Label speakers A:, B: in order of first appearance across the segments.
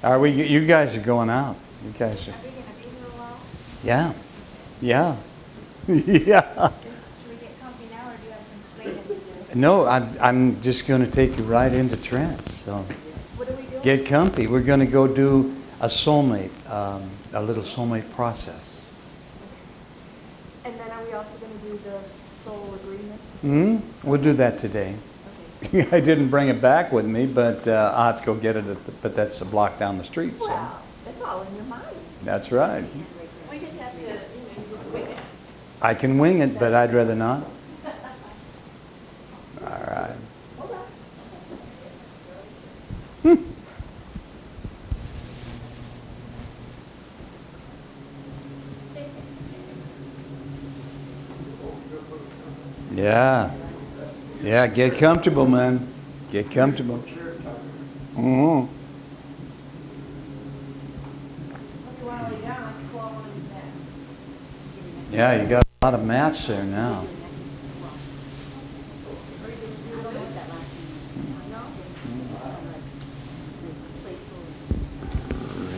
A: Are we? You guys are going out. You guys are.
B: Are we gonna be here a while?
A: Yeah. Yeah. Yeah.
B: Should we get comfy now, or do you have some explaining to do?
A: No, I'm just going to take you right into trance. So
B: What are we doing?
A: get comfy. We're going to go do a soulmate, a little soulmate process.
B: And then are we also gonna do the soul agreements?
A: We'll do that today.
B: Okay.
A: I didn't bring it back with me, but I'll have to go get it. But that's a block down the street. So
B: Well, it's all in your mind.
A: that's right.
B: We just have to, just wing it.
A: I can wing it, but I'd rather not. All right.
B: Hold on.
A: Yeah. Yeah, get comfortable, man. Get comfortable. Mm-hmm. Yeah, you got a lot of mats there now.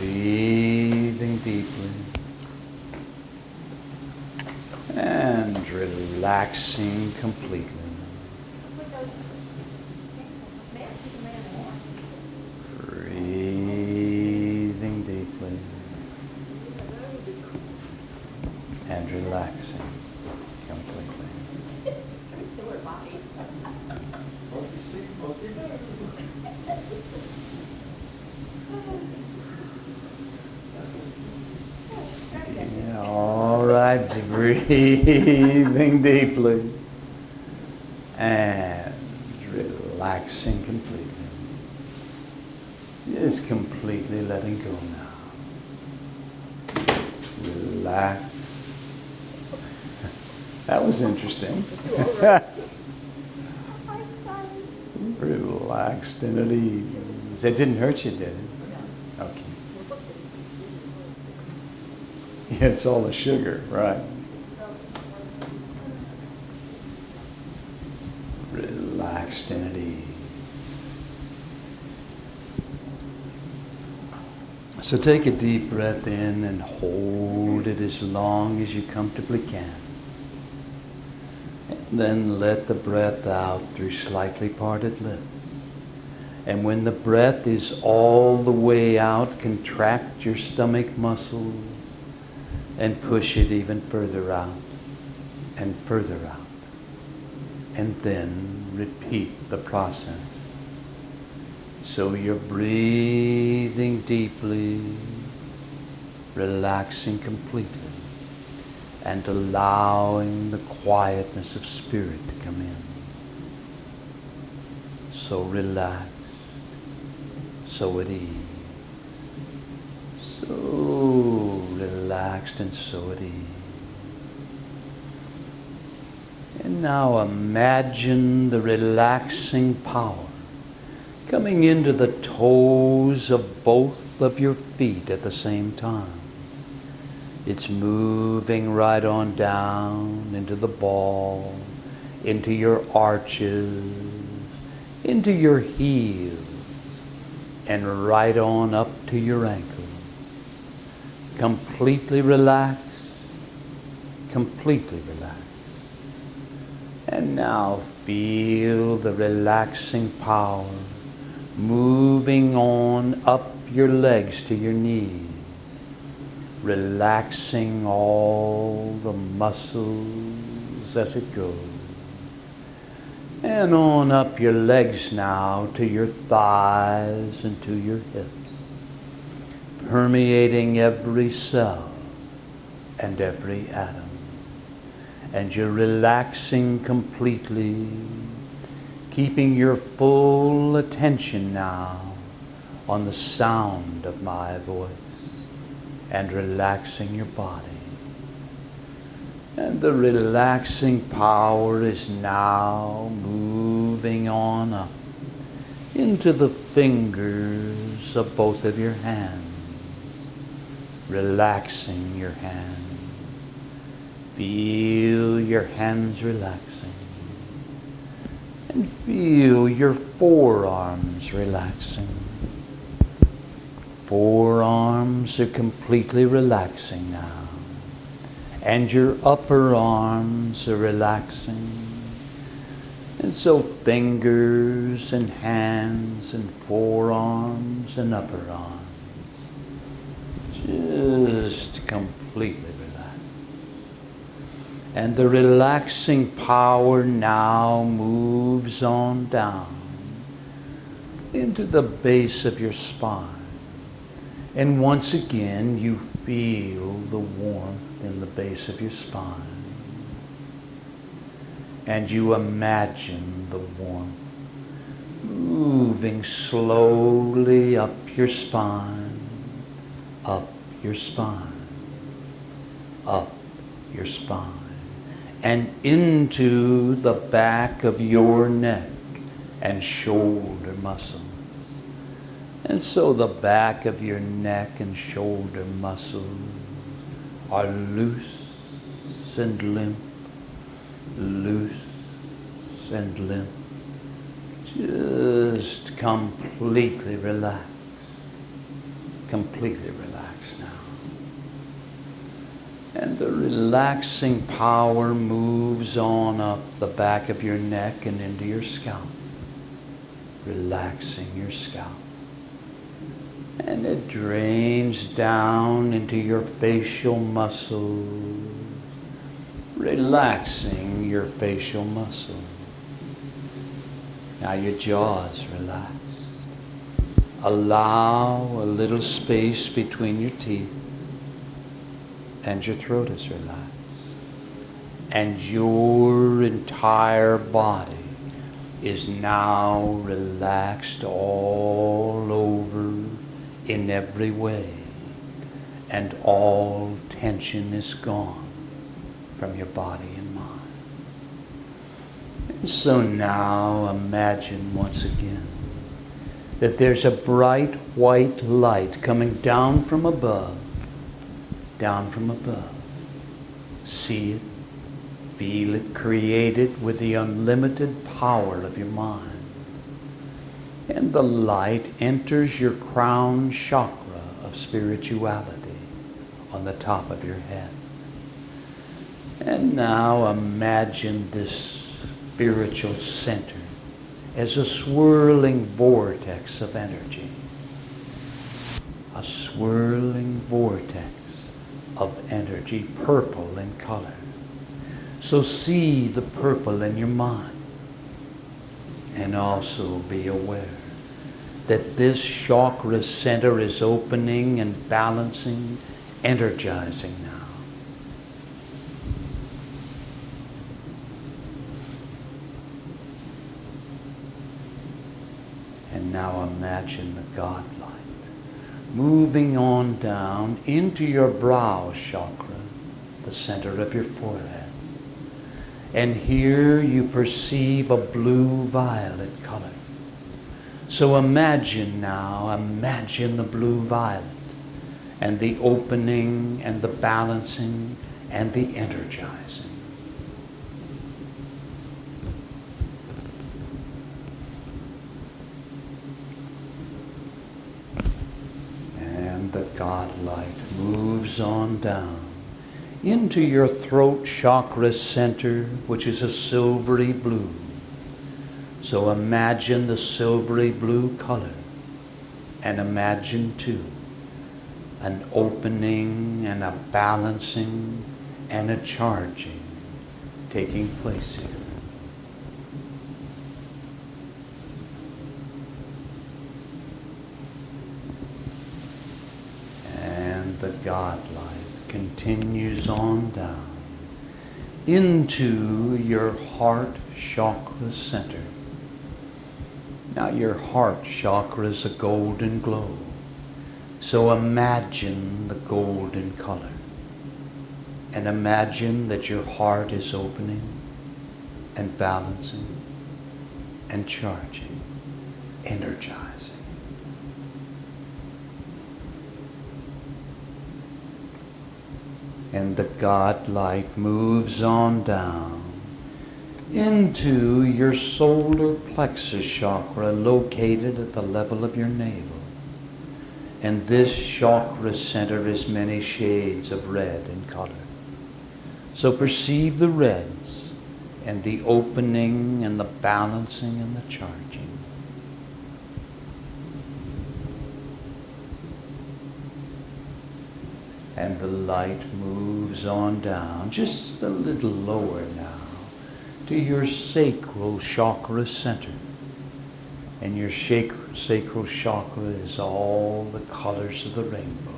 A: Breathing deeply. And relaxing completely. Breathing deeply. And relaxing completely. Yeah, all right, breathing deeply and relaxing completely. Just completely letting go now. Relax. That was interesting. Relaxed and at ease. It didn't hurt you, did it? Okay. Yeah, it's all the sugar, right? Relaxed and at ease. So take a deep breath in and hold it as long as you comfortably can. And then let the breath out through slightly parted lips. And when the breath is all the way out, contract your stomach muscles and push it even further out and further out. And then repeat the process. So you're breathing deeply, relaxing completely, and allowing the quietness of spirit to come in. So relaxed, so at ease, so relaxed and so at ease. And now imagine the relaxing power coming into the toes of both of your feet at the same time. It's moving right on down into the ball, into your arches, into your heels, and right on up to your ankles. Completely relaxed, completely relaxed. And now feel the relaxing power moving on up your legs to your knees, relaxing all the muscles as it goes. And on up your legs now to your thighs and to your hips, permeating every cell and every atom. And you're relaxing completely, keeping your full attention now on the sound of my voice and relaxing your body. And the relaxing power is now moving on up into the fingers of both of your hands, relaxing your hands. Feel your hands relaxing. And feel your forearms relaxing. forearms are completely relaxing now. And your upper arms are relaxing. And so fingers and hands and forearms and upper arms just completely relaxed. And the relaxing power now moves on down into the base of your spine. And once again, you feel the warmth in the base of your spine. And you imagine the warmth moving slowly up your spine, up your spine, up your spine, and into the back of your neck and shoulder muscles. And so the back of your neck and shoulder muscles are loose and limp, loose and limp, just completely relaxed, completely relaxed now. And the relaxing power moves on up the back of your neck and into your scalp, relaxing your scalp. And it drains down into your facial muscles, relaxing your facial muscles. Now your jaw's relaxed. Allow a little space between your teeth, and your throat is relaxed. And your entire body is now relaxed all over in every way, and all tension is gone from your body and mind. And so now imagine once again that there's a bright white light coming down from above, down from above. See it, feel it, create it with the unlimited power of your mind. And the light enters your crown chakra of spirituality on the top of your head. And now imagine this spiritual center as a swirling vortex of energy. A swirling vortex of energy, purple in color. So see the purple in your mind. And also be aware that this chakra center is opening and balancing, energizing now. And now imagine the God light moving on down into your brow chakra, the center of your forehead. And here you perceive a blue-violet color. So imagine the blue-violet and the opening and the balancing and the energizing. And the God light moves on down into your throat chakra center, which is a silvery blue. So imagine the silvery blue color, and imagine too an opening and a balancing and a charging taking place here. And the God light continues on down into your heart chakra center. Now your heart chakra is a golden glow. So imagine the golden color. And imagine that your heart is opening and balancing and charging, energizing. And the God light moves on down into your solar plexus chakra located at the level of your navel. And this chakra center is many shades of red in color. So perceive the reds and the opening and the balancing and the charging. And the light moves on down, just a little lower now, to your sacral chakra center. And your sacral chakra is all the colors of the rainbow.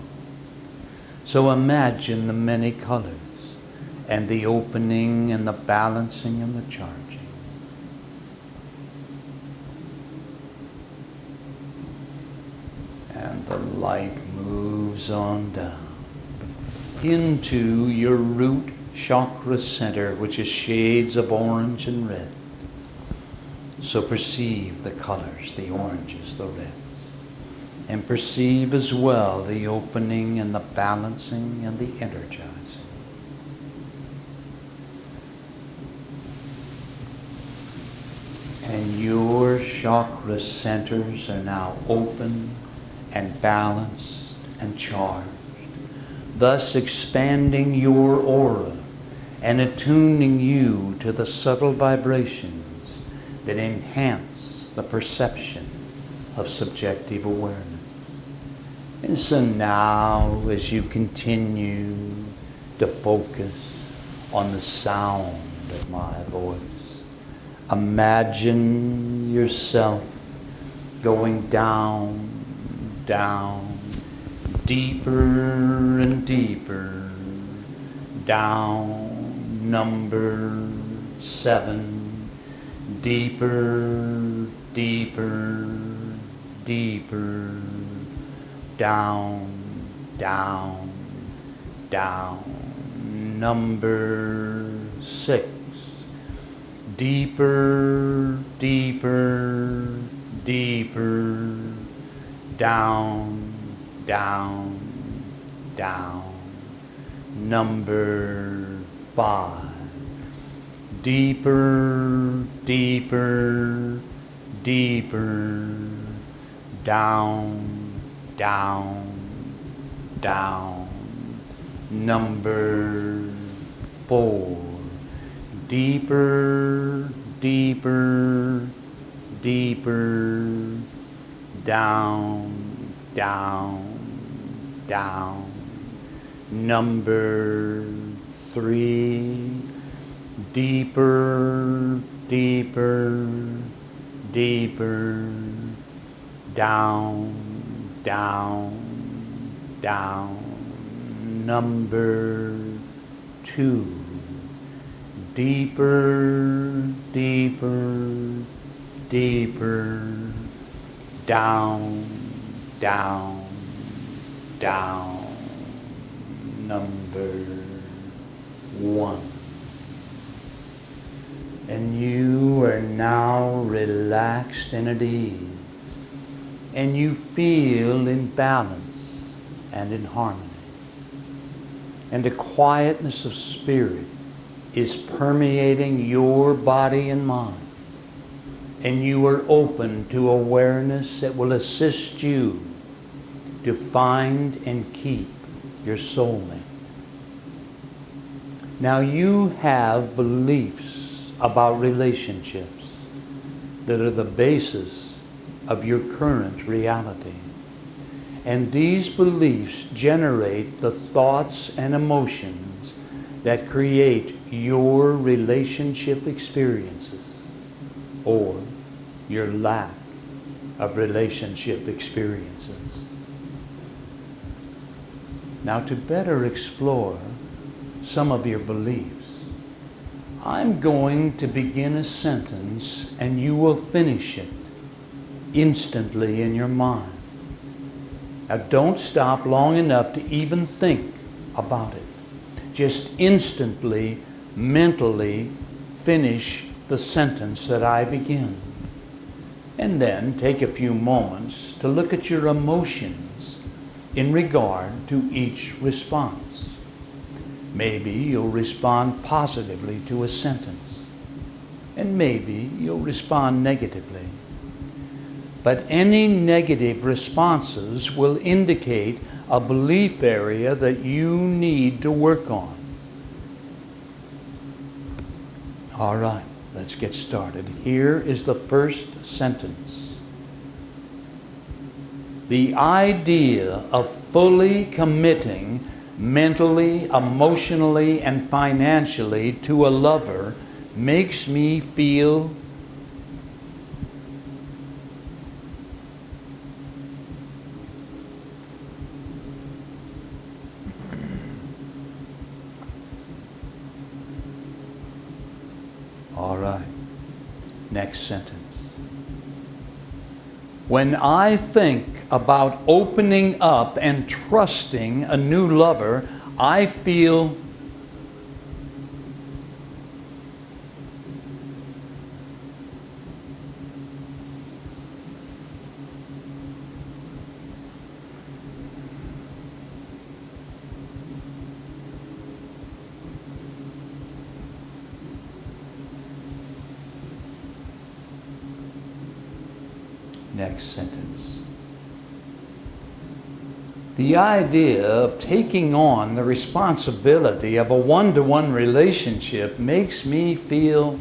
A: So imagine the many colors and the opening and the balancing and the charging. And the light moves on down into your root chakra center, which is shades of orange and red. So perceive the colors, the oranges, the reds. And perceive as well the opening and the balancing and the energizing. And your chakra centers are now open and balanced and charged, thus expanding your aura and attuning you to the subtle vibrations that enhance the perception of subjective awareness. And so now, as you continue to focus on the sound of my voice, imagine yourself going down, down, deeper and deeper, down, number 7, deeper, deeper, deeper, down, down, down, number 6, deeper, deeper, deeper, down, down, down, number 5, deeper, deeper, deeper, down, down, down, number 4, deeper, deeper, deeper, down, down, down, number 3, deeper, deeper, deeper, down, down, down, number 2, deeper, deeper, deeper, down, down, down, number 1. And you are now relaxed and at ease, and you feel in balance and in harmony. And the quietness of spirit is permeating your body and mind. And you are open to awareness that will assist you to find and keep your soulmate. Now you have beliefs about relationships that are the basis of your current reality. And these beliefs generate the thoughts and emotions that create your relationship experiences or your lack of relationship experiences. Now, to better explore some of your beliefs, I'm going to begin a sentence and you will finish it instantly in your mind. Now, don't stop long enough to even think about it. Just instantly, mentally finish the sentence that I begin. And then take a few moments to look at your emotions in regard to each response. Maybe you'll respond positively to a sentence, and maybe you'll respond negatively. but any negative responses will indicate a belief area that you need to work on. All right, let's get started. Here is the first sentence. The idea of fully committing mentally, emotionally, and financially to a lover makes me feel all right. Next sentence. When I think about opening up and trusting a new lover, I feel next sentence. The idea of taking on the responsibility of a one-to-one relationship makes me feel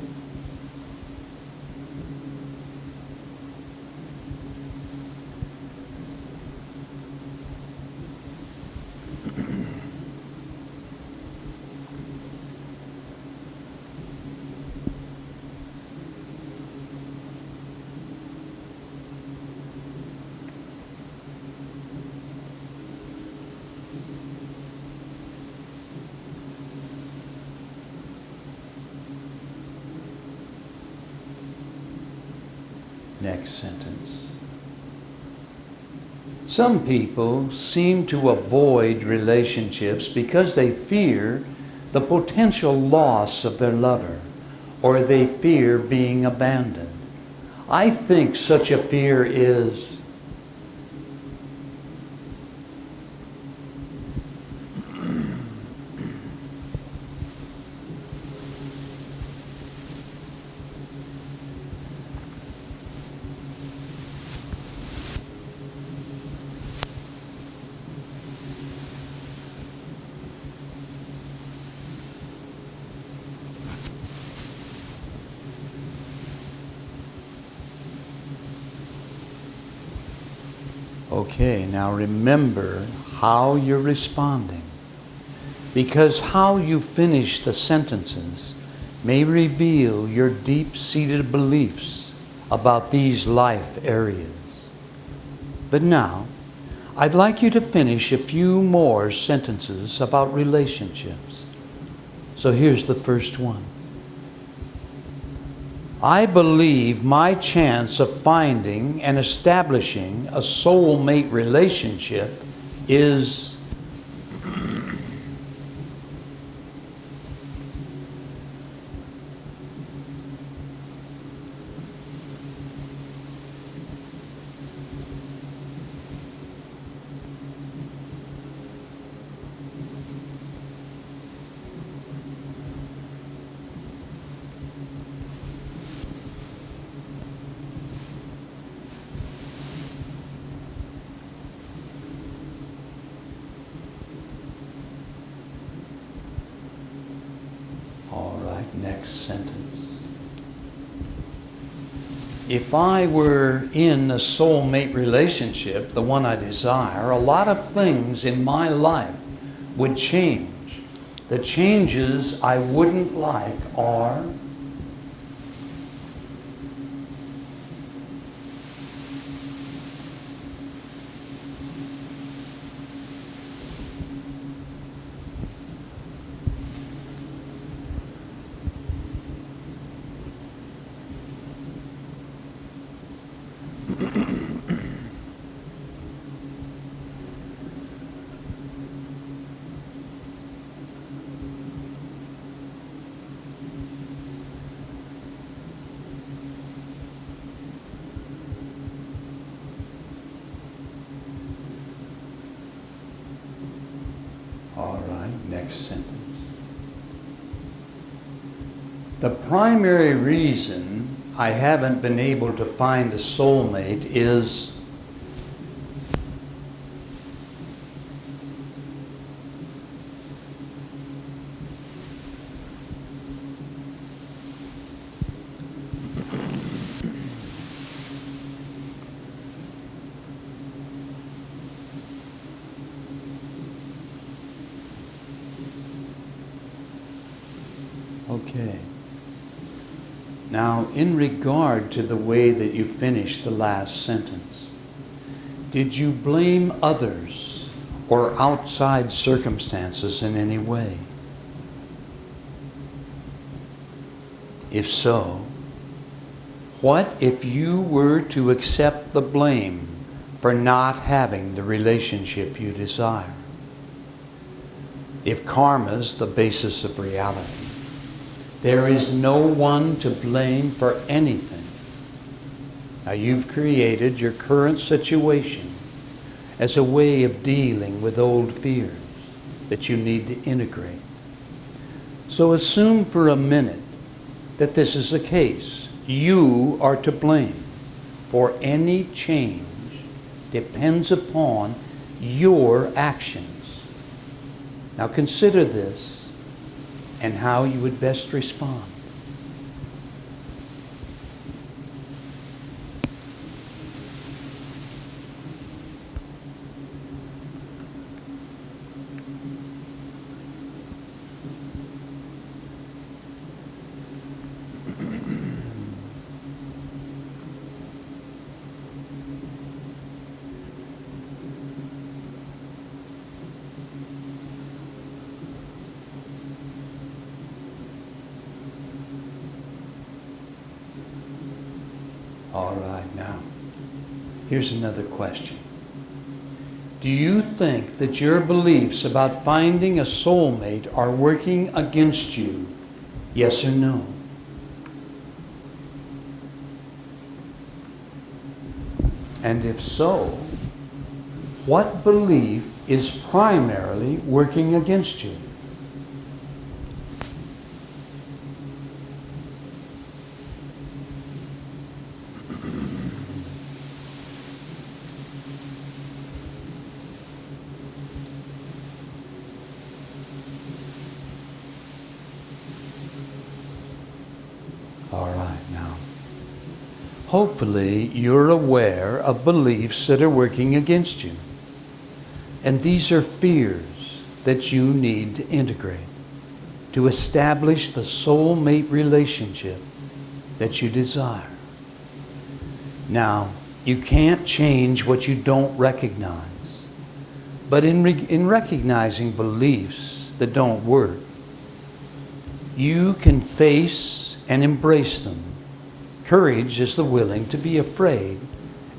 A: next sentence. Some people seem to avoid relationships because they fear the potential loss of their lover, or they fear being abandoned. I think such a fear is okay. Now remember how you're responding, because how you finish the sentences may reveal your deep-seated beliefs about these life areas. But now, I'd like you to finish a few more sentences about relationships. So here's the first one. I believe my chance of finding and establishing a soulmate relationship is next sentence. If I were in a soulmate relationship, the one I desire, a lot of things in my life would change. The changes I wouldn't like are all right, next sentence. The primary reason I haven't been able to find a soulmate is okay. Now, in regard to the way that you finished the last sentence, did you blame others or outside circumstances in any way? If so, what if you were to accept the blame for not having the relationship you desire? If karma's the basis of reality, there is no one to blame for anything. Now, you've created your current situation as a way of dealing with old fears that you need to integrate. So assume for a minute that this is the case. You are to blame, for any change depends upon your actions. Now consider this and how you would best respond. All right, now, here's another question. Do you think that your beliefs about finding a soulmate are working against you? Yes or no? And if so, what belief is primarily working against you? All right, now, hopefully you're aware of beliefs that are working against you. And these are fears that you need to integrate to establish the soulmate relationship that you desire. Now, you can't change what you don't recognize. But in recognizing beliefs that don't work, you can face and embrace them. Courage is the willing to be afraid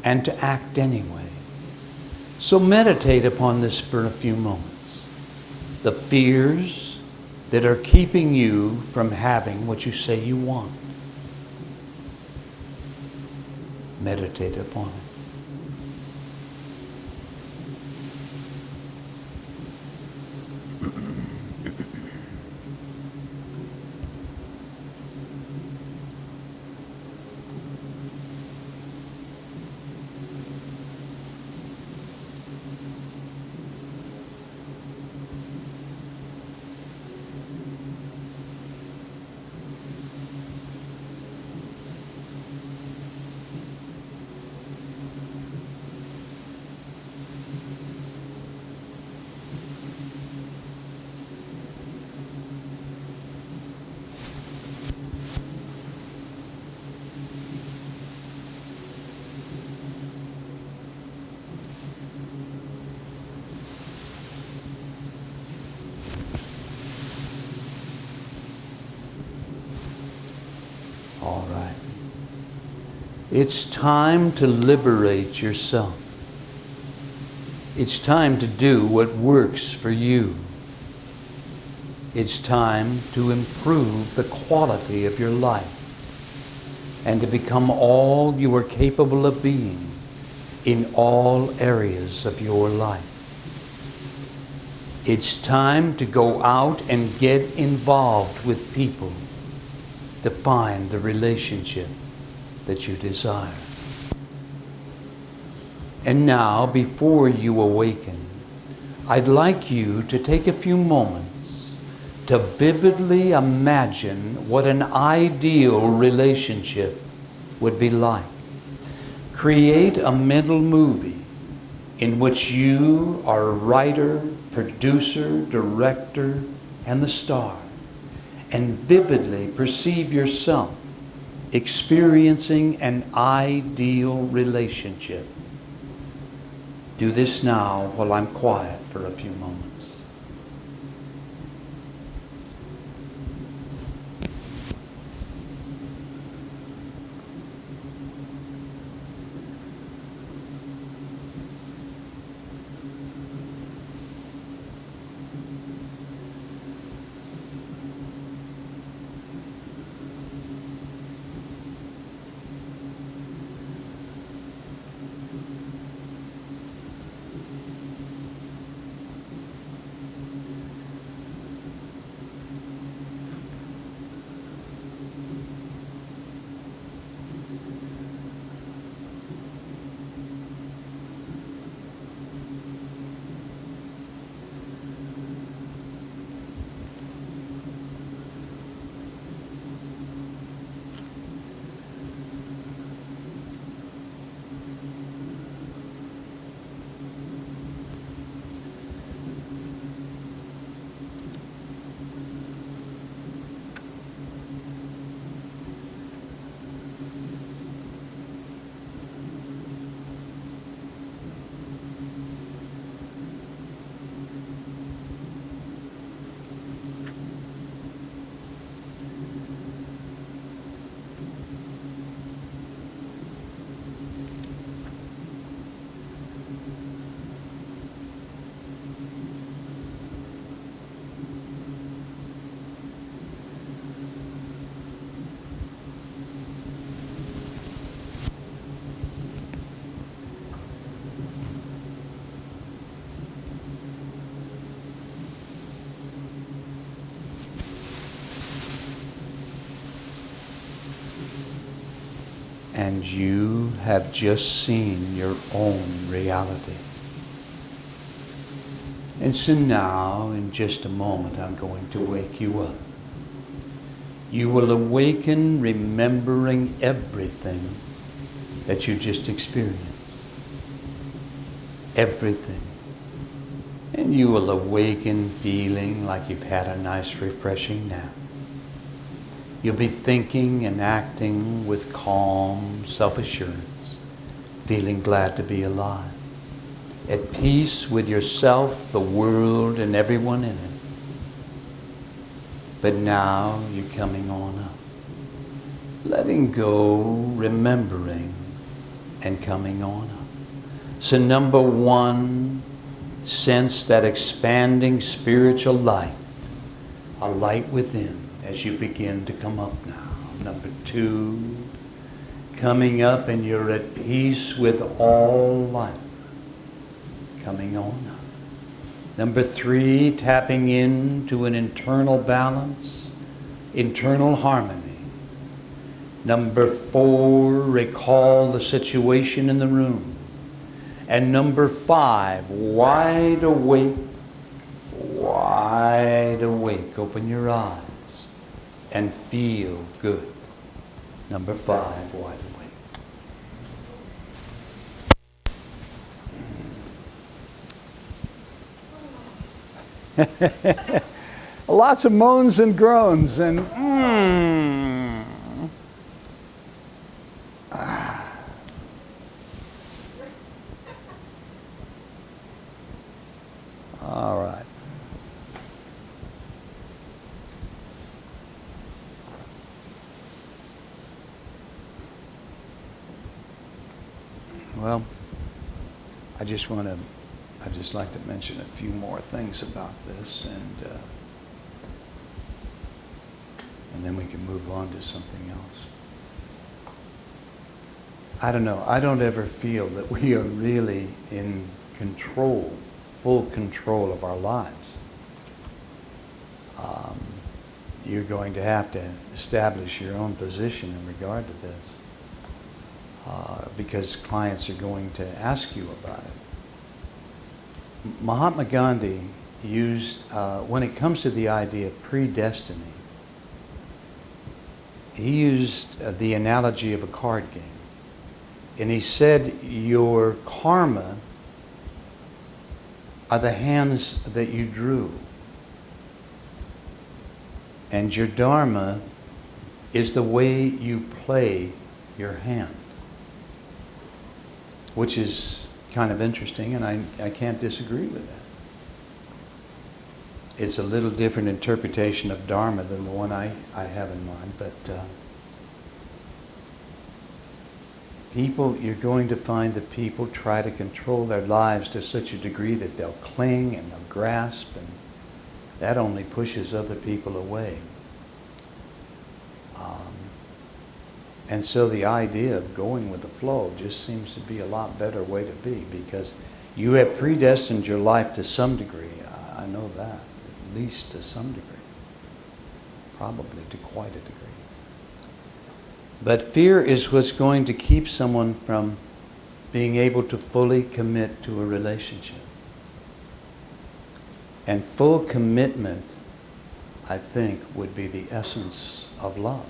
A: and to act anyway. So meditate upon this for a few moments. The fears that are keeping you from having what you say you want. Meditate upon it. All right. It's time to liberate yourself. It's time to do what works for you. It's time to improve the quality of your life and to become all you are capable of being in all areas of your life. It's time to go out and get involved with people to find the relationship that you desire. And now, before you awaken, I'd like you to take a few moments to vividly imagine what an ideal relationship would be like. Create a mental movie in which you are writer, producer, director, and the star, and vividly perceive yourself experiencing an ideal relationship. Do this now while I'm quiet for a few moments. And you have just seen your own reality. And so now, in just a moment, I'm going to wake you up. You will awaken remembering everything that you just experienced. Everything. And you will awaken feeling like you've had a nice, refreshing nap. You'll be thinking and acting with calm self-assurance, feeling glad to be alive, at peace with yourself, the world, and everyone in it. But now you're coming on up, letting go, remembering, and coming on up. So number one, sense that expanding spiritual light, a light within, as you begin to come up now. Number two, coming up and you're at peace with all life. Coming on up. Number three, tapping into an internal balance, internal harmony. Number four, recall the situation in the room. And number five, wide awake, open your eyes. And feel good. Number five, wide awake. Lots of moans and groans and All right. Well, I'd just like to mention a few more things about this, and then we can move on to something else. I don't know. I don't ever feel that we are really in control, full control of our lives. You're going to have to establish your own position in regard to this. because clients are going to ask you about it. Mahatma Gandhi used, when it comes to the idea of predestiny, he used the analogy of a card game. And he said, your karma are the hands that you drew. And your dharma is the way you play your hand. Which is kind of interesting, and I can't disagree with that. It's a little different interpretation of dharma than the one I have in mind, but people, you're going to find that people try to control their lives to such a degree that they'll cling and they'll grasp, and that only pushes other people away. And so the idea of going with the flow just seems to be a lot better way to be, because you have predestined your life to some degree. I know that, at least to some degree. Probably to quite a degree. But fear is what's going to keep someone from being able to fully commit to a relationship. And full commitment, I think, would be the essence of love.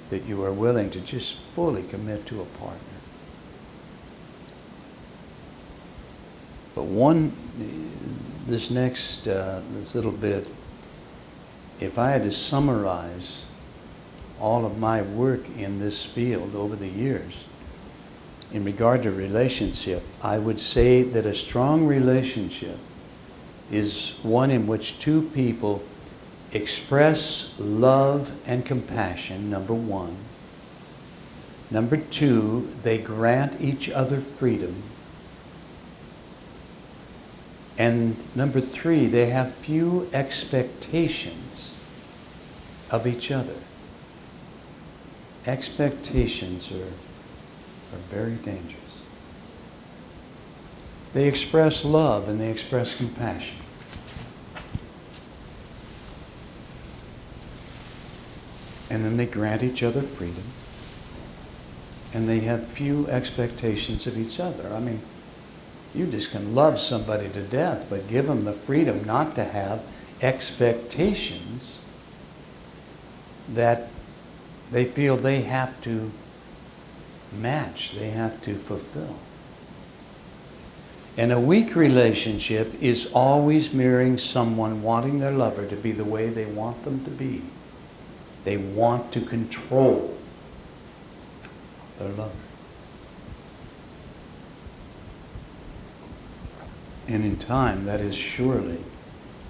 A: That you are willing to just fully commit to a partner. But this little bit, if I had to summarize all of my work in this field over the years, in regard to relationship, I would say that a strong relationship is one in which two people express love and compassion, number one. Number two, they grant each other freedom. And number three, they have few expectations of each other. Expectations are very dangerous. They express love and they express compassion. And then they grant each other freedom. And they have few expectations of each other. I mean, you just can love somebody to death, but give them the freedom not to have expectations that they feel they have to match, they have to fulfill. And a weak relationship is always mirroring someone wanting their lover to be the way they want them to be. They want to control their lover. And in time, that is surely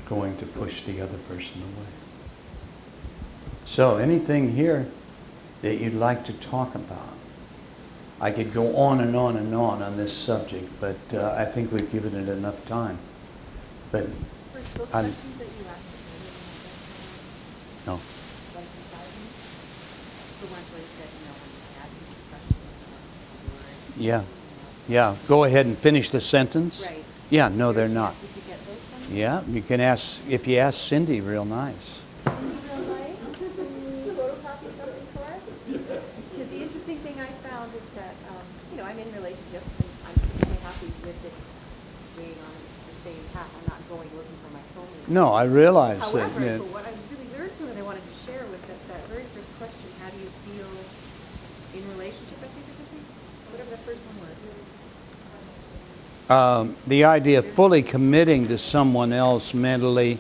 A: going to push the other person away. So, anything here that you'd like to talk about? I could go on and on and on this subject, but I think we've given it enough time. But
B: First, those
A: I,
B: questions that you asked us,
A: no.
B: like inside me, the ones where you said, when you ask me questions,
A: Yeah. Go ahead and finish the sentence.
B: Right.
A: Yeah, no, they're not.
B: Did you get those ones?
A: Yeah, you can ask, if you ask Cindy, real nice.
B: Cindy, real nice. Can you photocopy something for us? Because the interesting thing I found is that, I'm in a relationship and I'm really happy with it staying on the same path. I'm not going looking for my soulmate.
A: No, I realize
B: However,
A: that.
B: but what I really learned from it, I wanted to share was that very first question, how do you feel in relationship, I think, or something? Whatever the first one was.
A: The idea of fully committing to someone else mentally,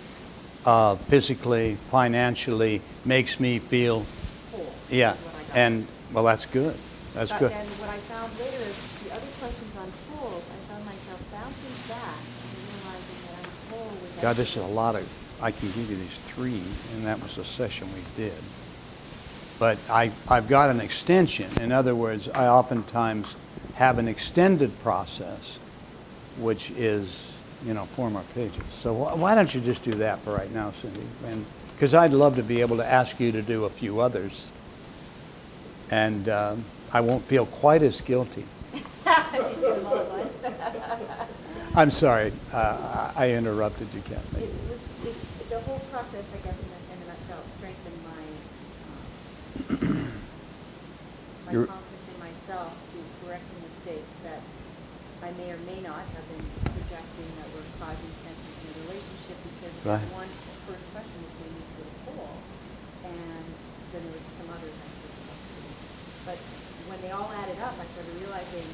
A: physically, financially, makes me feel,
B: Whole.
A: yeah,
B: Is what I got.
A: And, well, that's good. That's good.
B: And what I found later is the other questions on whole, I found myself bouncing back and realizing that I'm whole with
A: God, this is a lot of, I can give you these three, and that was the session we did. But I've got an extension. In other words, I oftentimes have an extended process, which is, 4 more pages. So why don't you just do that for right now, Cindy? And because I'd love to be able to ask you to do a few others. And I won't feel quite as guilty. I'm sorry, I interrupted you, Kathleen.
B: The whole process, I guess, in a nutshell, strengthened my
A: Your-
B: confidence in myself I may or may not have been projecting that we're causing tensions in the relationship because
A: Right.
B: one first question was going to need to go to Paul, and then there were some others I think about too. But when they all added up, I started realizing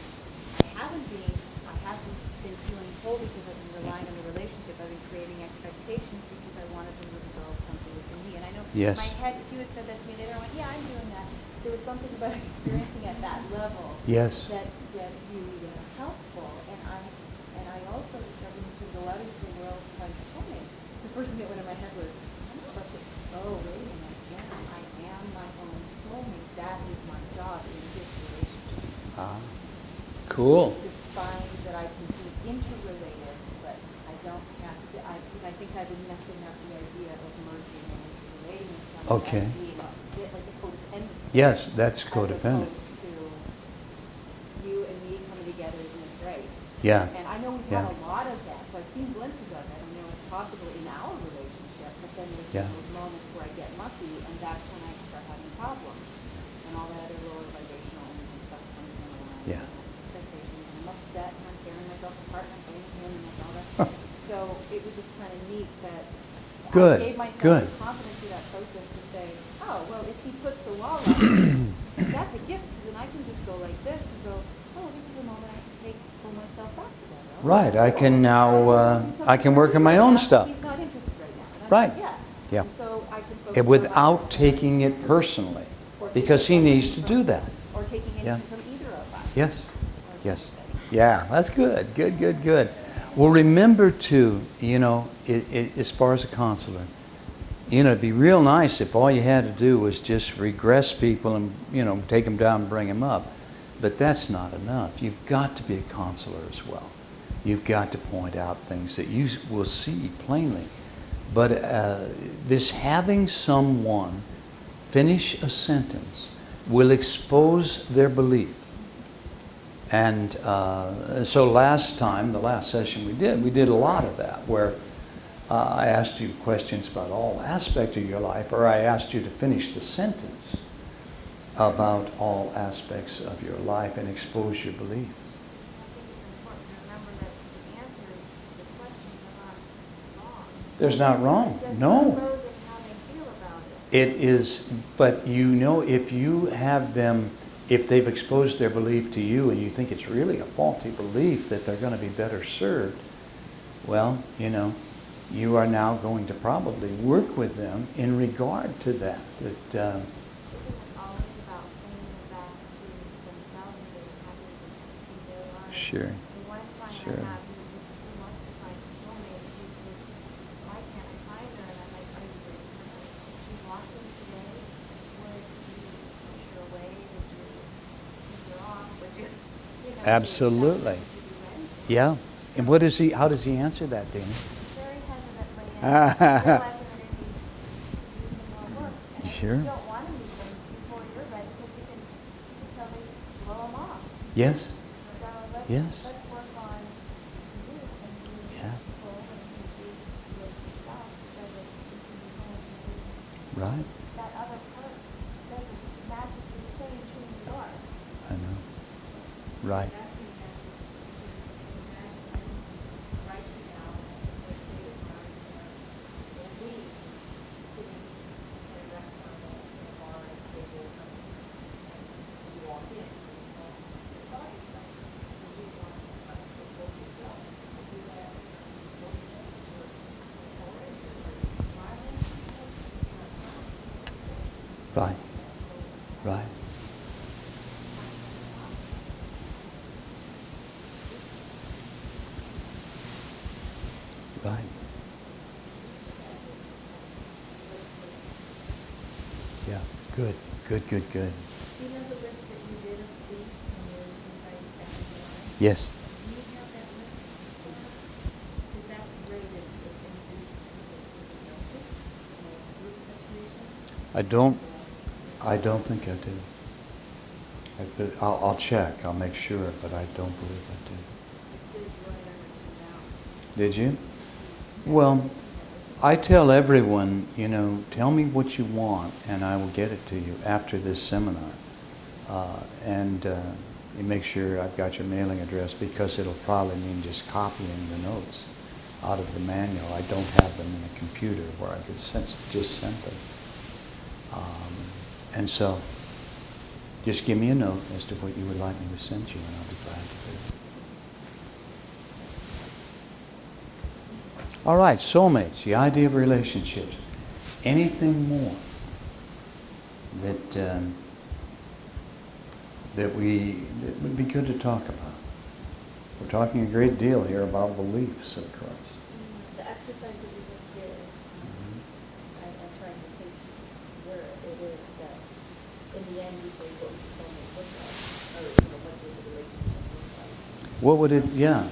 B: I haven't been feeling whole because I've been relying on the relationship. I've been creating expectations because I wanted them to resolve something within me. And I know
A: Yes.
B: in my head, if you had said that to me later, I went, yeah, I'm doing that. There was something about experiencing at that level
A: Yes.
B: that really was helpful. And I also discovered you said go out into the world and find your soulmate. The first thing that went in my head was, wait a minute, yeah, I am my own soulmate. That is my job in this relationship.
A: Ah, cool.
B: To find that I can be interrelated, but I don't have to, because I think I've been messing up the idea of merging and interrelating with someone
A: Okay.
B: as being a bit like a codependent.
A: Yes, that's
B: As
A: codependent.
B: opposed to you and me coming together isn't this great.
A: Yeah.
B: And I know we've
A: Yeah.
B: had a lot of that, so I've seen glimpses of it. I know it's possible in our relationship, but then there's
A: Yeah.
B: those moments where I get mucky, and that's when I start having problems. And all that other lower vibrational energy stuff comes in around.
A: Yeah.
B: Expectations, and I'm upset, and I'm tearing myself apart, and I'm blaming him, and that's all that. So it was just kind of neat that
A: Good,
B: I gave myself
A: good.
B: the confidence through that process to say, oh, well, if he puts the wall up, that's a gift, because then I can just go like this and go, oh, this is a moment I can take, pull myself back together.
A: Right, I can now, I can work on my own stuff.
B: He's not interested right now. And I'm
A: Right.
B: like, yeah.
A: Yeah.
B: And so I can focus
A: And
B: on
A: without
B: my-
A: taking it personally,
B: or
A: because he
B: taking
A: needs to
B: anything
A: do
B: from-
A: that.
B: Or taking anything
A: Yeah.
B: from either of us.
A: Yes,
B: Or
A: yes.
B: something.
A: Yeah, that's good, good, good, good. Well, remember too, as far as a counselor, it'd be real nice if all you had to do was just regress people and, take them down and bring them up. But that's not enough. You've got to be a counselor as well. You've got to point out things that you will see plainly. But this having someone finish a sentence will expose their belief. And so the last session we did a lot of that, where I asked you questions about all aspects of your life, or I asked you to finish the sentence about all aspects of your life and expose your beliefs. There's not wrong. No. It is, but if you have them, if they've exposed their belief to you and you think it's really a faulty belief that they're going to be better served, well, you are now going to probably work with them in regard to that. Sure. Sure. Absolutely. Yeah. And how does he answer that, Dana?
B: Very hesitantly, and realizing that it needs to do some more work. And
A: Sure.
B: you don't want to meet them before you're ready, because you can totally blow them off.
A: Yes.
B: So
A: Yes.
B: let's work on you and be
A: Yeah.
B: full and complete with yourself, so that you can be whole.
A: Right.
B: That other part doesn't magically change who you are.
A: I know. Right. Right. Right. Right. Yeah. Good. Good, good, good.
B: Do you know the list that you did of beliefs when you invited back in July?
A: Yes.
B: Do you have that list for us? Because that's great as introduced people to hypnosis or group situation.
A: I don't think I do. I'll check. I'll make sure, but I don't believe I do.
B: I did write everything down.
A: Did you? Well, I tell everyone, tell me what you want and I will get it to you after this seminar. And you make sure I've got your mailing address, because it'll probably mean just copying the notes out of the manual. I don't have them in a computer where I could just send them. And so, just give me a note as to what you would like me to send you, and I'll be glad to do it. All right, soulmates, the idea of relationships. Anything more that that would be good to talk about? We're talking a great deal here about beliefs, of course.
B: The exercise that you just did, I'm trying to think where it is that in the end you say what would soulmate look like, or what would the relationship look like?
A: What would it? Yeah.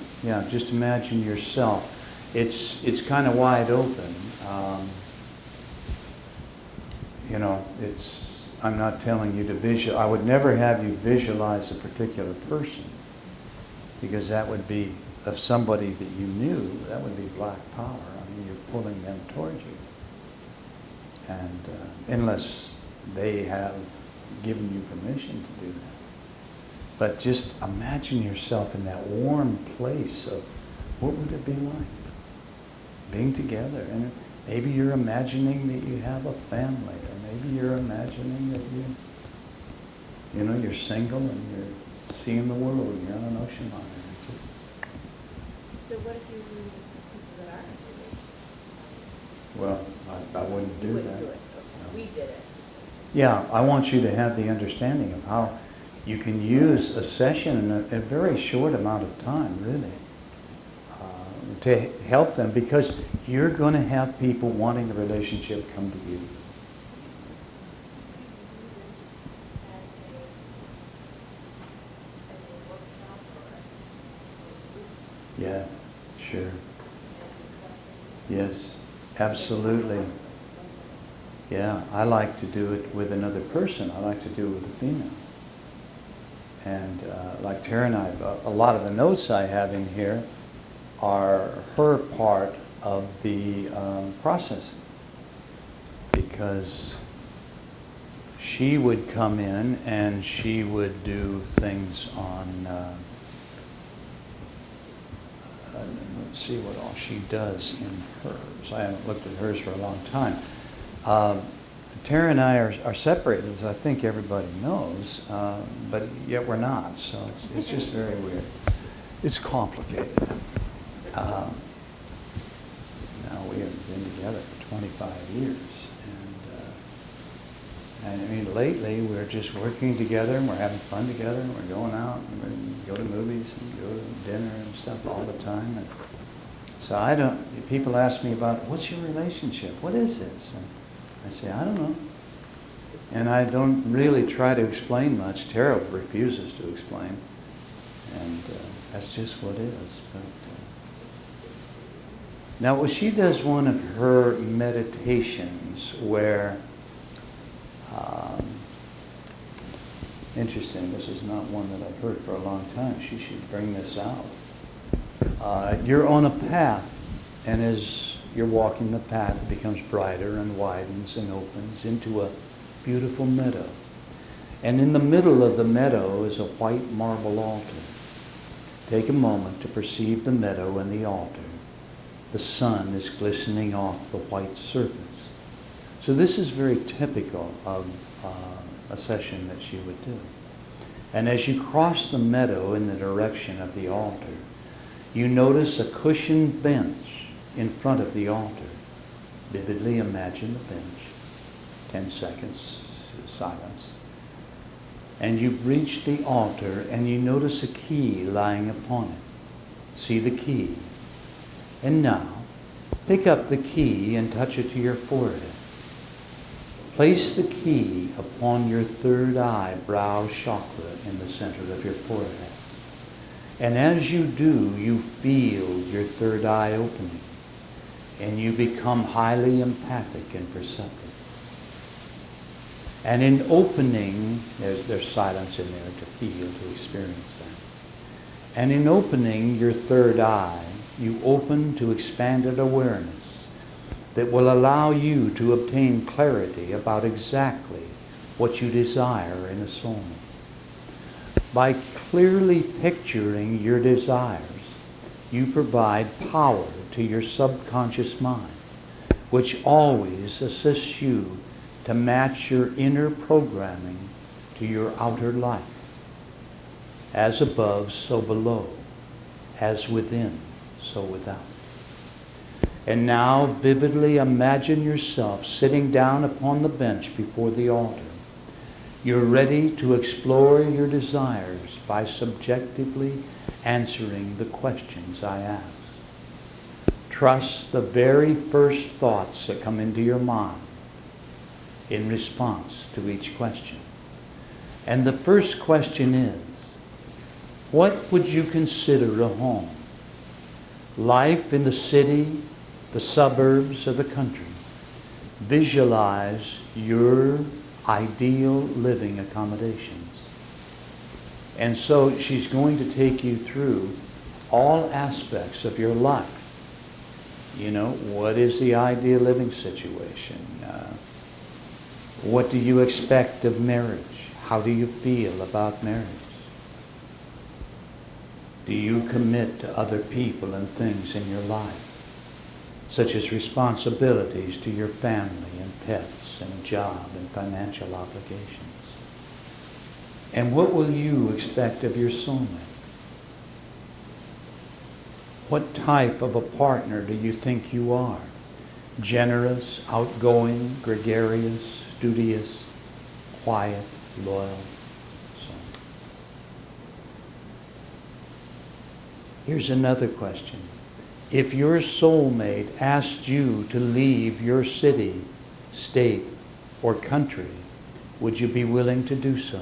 A: Just imagine yourself. It's kind of wide open. I'm not telling you to visualize. I would never have you visualize a particular person, because that would be, of somebody that you knew, that would be black power. I mean, you're pulling them towards you. And unless they have given you permission to do that. But just imagine yourself in that warm place of, what would it be like? Being together. And maybe you're imagining that you have a family, or maybe you're imagining that you're single and you're seeing the world, and you're on an ocean liner.
B: So what if you lose people that aren't in a relationship?
A: Well, I wouldn't do
B: You
A: that.
B: wouldn't do it. Okay.
A: No.
B: We did it.
A: Yeah, I want you to have the understanding of how you can use a session in a very short amount of time, really, to help them, because you're going to have people wanting the relationship come to you. Yeah, sure. Yes, absolutely. Yeah, I like to do it with another person. I like to do it with a female. And like Tara and I, a lot of the notes I have in here are her part of the processing. Because she would come in and she would do things on, let's see what all she does in hers. I haven't looked at hers for a long time. Tara and I are separated, as I think everybody knows, but yet we're not. So it's just very weird. It's complicated. Now we have been together for 25 years. And I mean, lately we're just working together and we're having fun together and we're going out and we go to movies and go to dinner and stuff all the time. And so people ask me about, what's your relationship? What is this? And I say, I don't know. And I don't really try to explain much. Tara refuses to explain. And that's just what it is. But, now, she does one of her meditations where, interesting, this is not one that I've heard for a long time. She should bring this out. You're on a path, and as you're walking the path, it becomes brighter and widens and opens into a beautiful meadow. And in the middle of the meadow is a white marble altar. Take a moment to perceive the meadow and the altar. The sun is glistening off the white surface. So this is very typical of a session that she would do. And as you cross the meadow in the direction of the altar, you notice a cushioned bench in front of the altar. Vividly imagine the bench. 10 seconds silence. And you reach the altar and you notice a key lying upon it. See the key. And now, pick up the key and touch it to your forehead. Place the key upon your third eye, brow chakra, in the center of your forehead. And as you do, you feel your third eye opening. And you become highly empathic and perceptive. And in opening, there's silence in there to feel, to experience that. And in opening your third eye, you open to expanded awareness that will allow you to obtain clarity about exactly what you desire in a soulmate. By clearly picturing your desires, you provide power to your subconscious mind, which always assists you to match your inner programming to your outer life. As above, so below. As within, so without. And now vividly imagine yourself sitting down upon the bench before the altar. You're ready to explore your desires by subjectively answering the questions I ask. Trust the very first thoughts that come into your mind in response to each question. And the first question is, what would you consider a home? Life in the city, the suburbs, or the country? Visualize your ideal living accommodations. And so she's going to take you through all aspects of your life. You know, what is the ideal living situation? What do you expect of marriage? How do you feel about marriage? Do you commit to other people and things in your life, such as responsibilities to your family and pets and a job and financial obligations? And what will you expect of your soulmate? What type of a partner do you think you are? Generous, outgoing, gregarious, studious, quiet, loyal, so on. Here's another question. If your soulmate asked you to leave your city, state, or country, would you be willing to do so?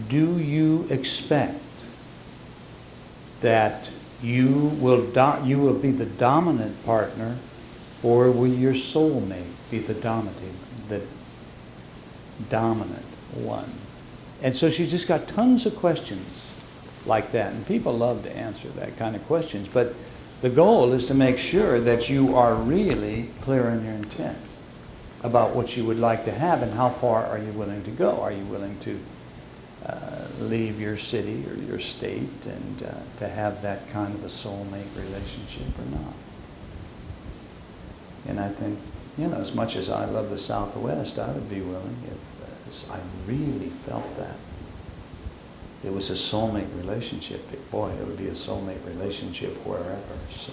A: Do you expect that you will be the dominant partner, or will your soulmate be the dominant one? And so she's just got tons of questions like that, and people love to answer that kind of questions. But the goal is to make sure that you are really clear in your intent about what you would like to have, and how far are you willing to go. Are you willing to leave your city or your state and to have that kind of a soulmate relationship or not? And I think, as much as I love the Southwest, I would be willing if I really felt that. It was a soulmate relationship. Boy, it would be a soulmate relationship wherever. So.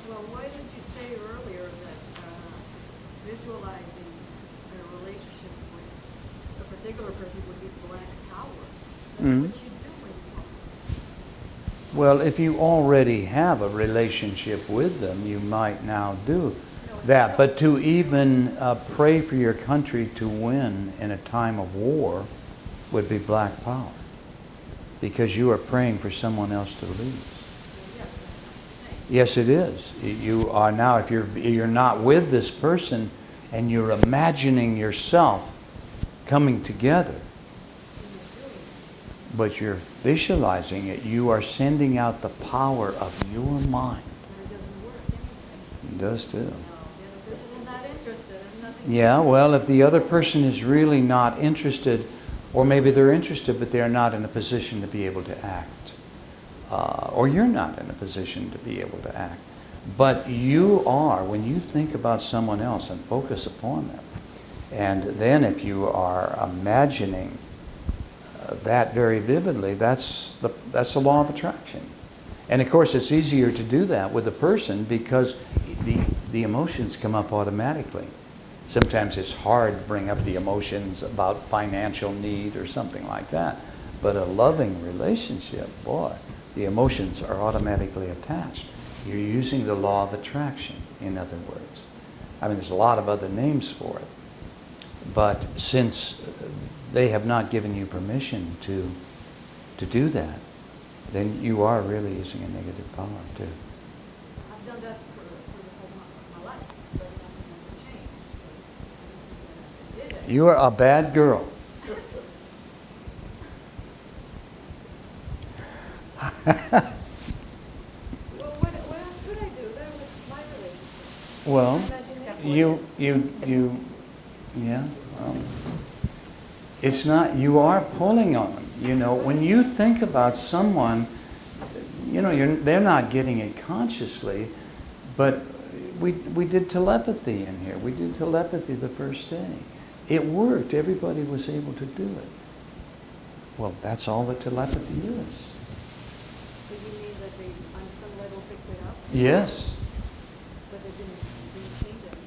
C: Well, why did you say earlier that visualizing a relationship with a particular person would be black power? That's what you do when you want.
A: Well, if you already have a relationship with them, you might now do that. But to even pray for your country to win in a time of war would be black power, because you are praying for someone else to lose. Yes, it is. You are now, if you're not with this person and you're imagining yourself coming together, but you're visualizing it, you are sending out the power of your mind. It does too. Yeah, well, if the other person is really not interested, or maybe they're interested, but they're not in a position to be able to act. Or you're not in a position to be able to act. But you are, when you think about someone else and focus upon them. And then if you are imagining that very vividly, that's the law of attraction. And of course, it's easier to do that with a person because the emotions come up automatically. Sometimes it's hard to bring up the emotions about financial need or something like that. But a loving relationship, boy, the emotions are automatically attached. You're using the law of attraction, in other words. I mean, there's a lot of other names for it. But since they have not given you permission to do that, then you are really using a negative power, too.
C: I've done that for the whole my life, but nothing has changed.
A: You are a bad girl.
C: Well, what else could I do? That was my relationship.
A: Well, yeah. It's not, you are pulling on them. You know, when you think about someone, you know, they're not getting it consciously, but we did telepathy in here. We did telepathy the first day. It worked. Everybody was able to do it. Well, that's all that telepathy is.
C: So you mean that they, on some level, picked it up,
A: Yes.
C: but they didn't change it?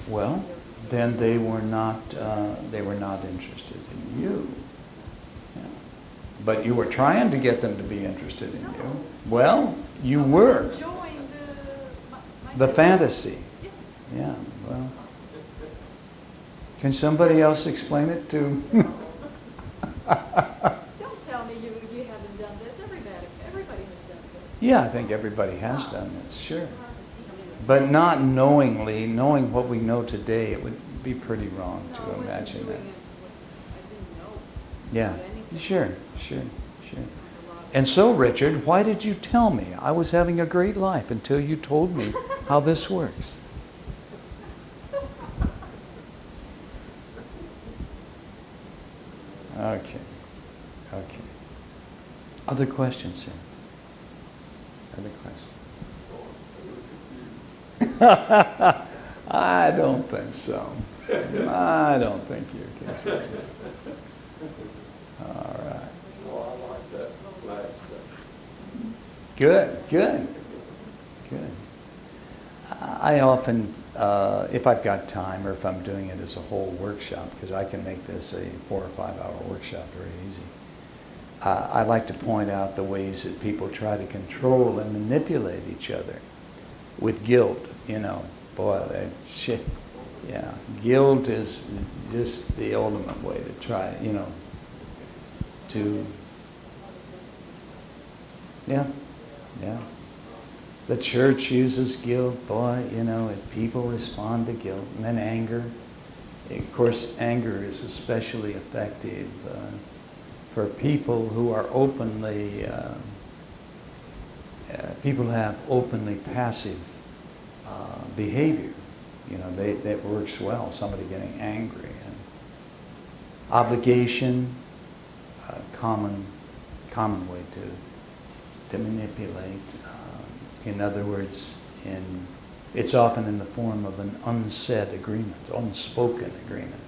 A: Well, then they were not interested in you. Yeah. But you were trying to get them to be interested in you. Well, you were.
C: Enjoying
A: The fantasy. Yeah, well. Can somebody else explain it to?
C: Don't tell me you haven't done this. Everybody has done this.
A: Yeah, I think everybody has done this, sure. But not knowingly, knowing what we know today, it would be pretty wrong to imagine that.
C: I didn't know.
A: Yeah, sure. And so, Richard, why did you tell me I was having a great life until you told me how this works? Okay. Other questions, sir? Other questions? I don't think so. I don't think you're confused. All right.
D: Oh, I like that last stuff.
A: Good. I often, if I've got time or if I'm doing it as a whole workshop, because I can make this a 4 or 5 hour workshop very easy, I like to point out the ways that people try to control and manipulate each other with guilt. You know, boy, that shit. Yeah, guilt is just the ultimate way to try, you know, to, yeah. The church uses guilt, boy, you know, if people respond to guilt. And then anger. Of course, anger is especially effective for people who are openly, people who have openly passive behavior. You know, that works well, somebody getting angry. And obligation, common way to manipulate. In other words, it's often in the form of an unsaid agreement, unspoken agreement.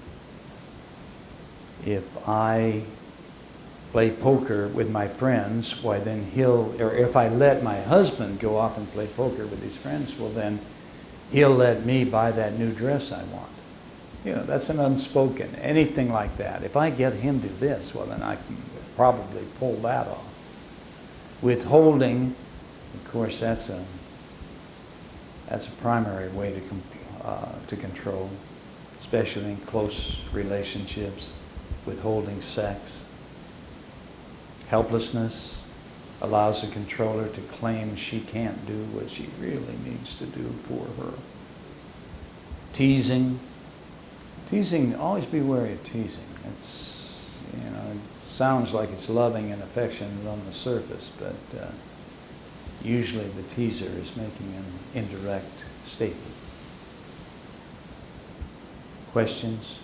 A: If I play poker with my friends, why then or if I let my husband go off and play poker with his friends, well then he'll let me buy that new dress I want. You know, that's an unspoken, anything like that. If I get him to this, well then I can probably pull that off. Withholding, of course, that's a primary way to control, especially in close relationships, withholding sex. Helplessness allows the controller to claim she can't do what she really needs to do for her. Teasing, always be wary of teasing. It's, you know, it sounds like it's loving and affectionate on the surface, but usually the teaser is making an indirect statement. Questions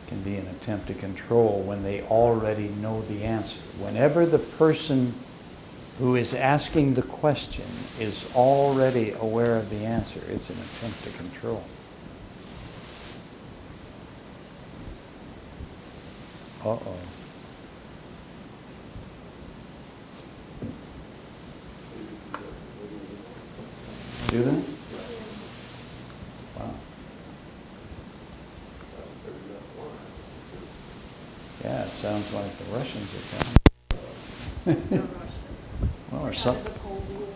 A: can be an attempt to control when they already know the answer. Whenever the person who is asking the question is already aware of the answer, it's an attempt to control. Uh-oh. Do they? Wow. Yeah, it sounds like the Russians are coming. Well, or something.
C: The Cold War.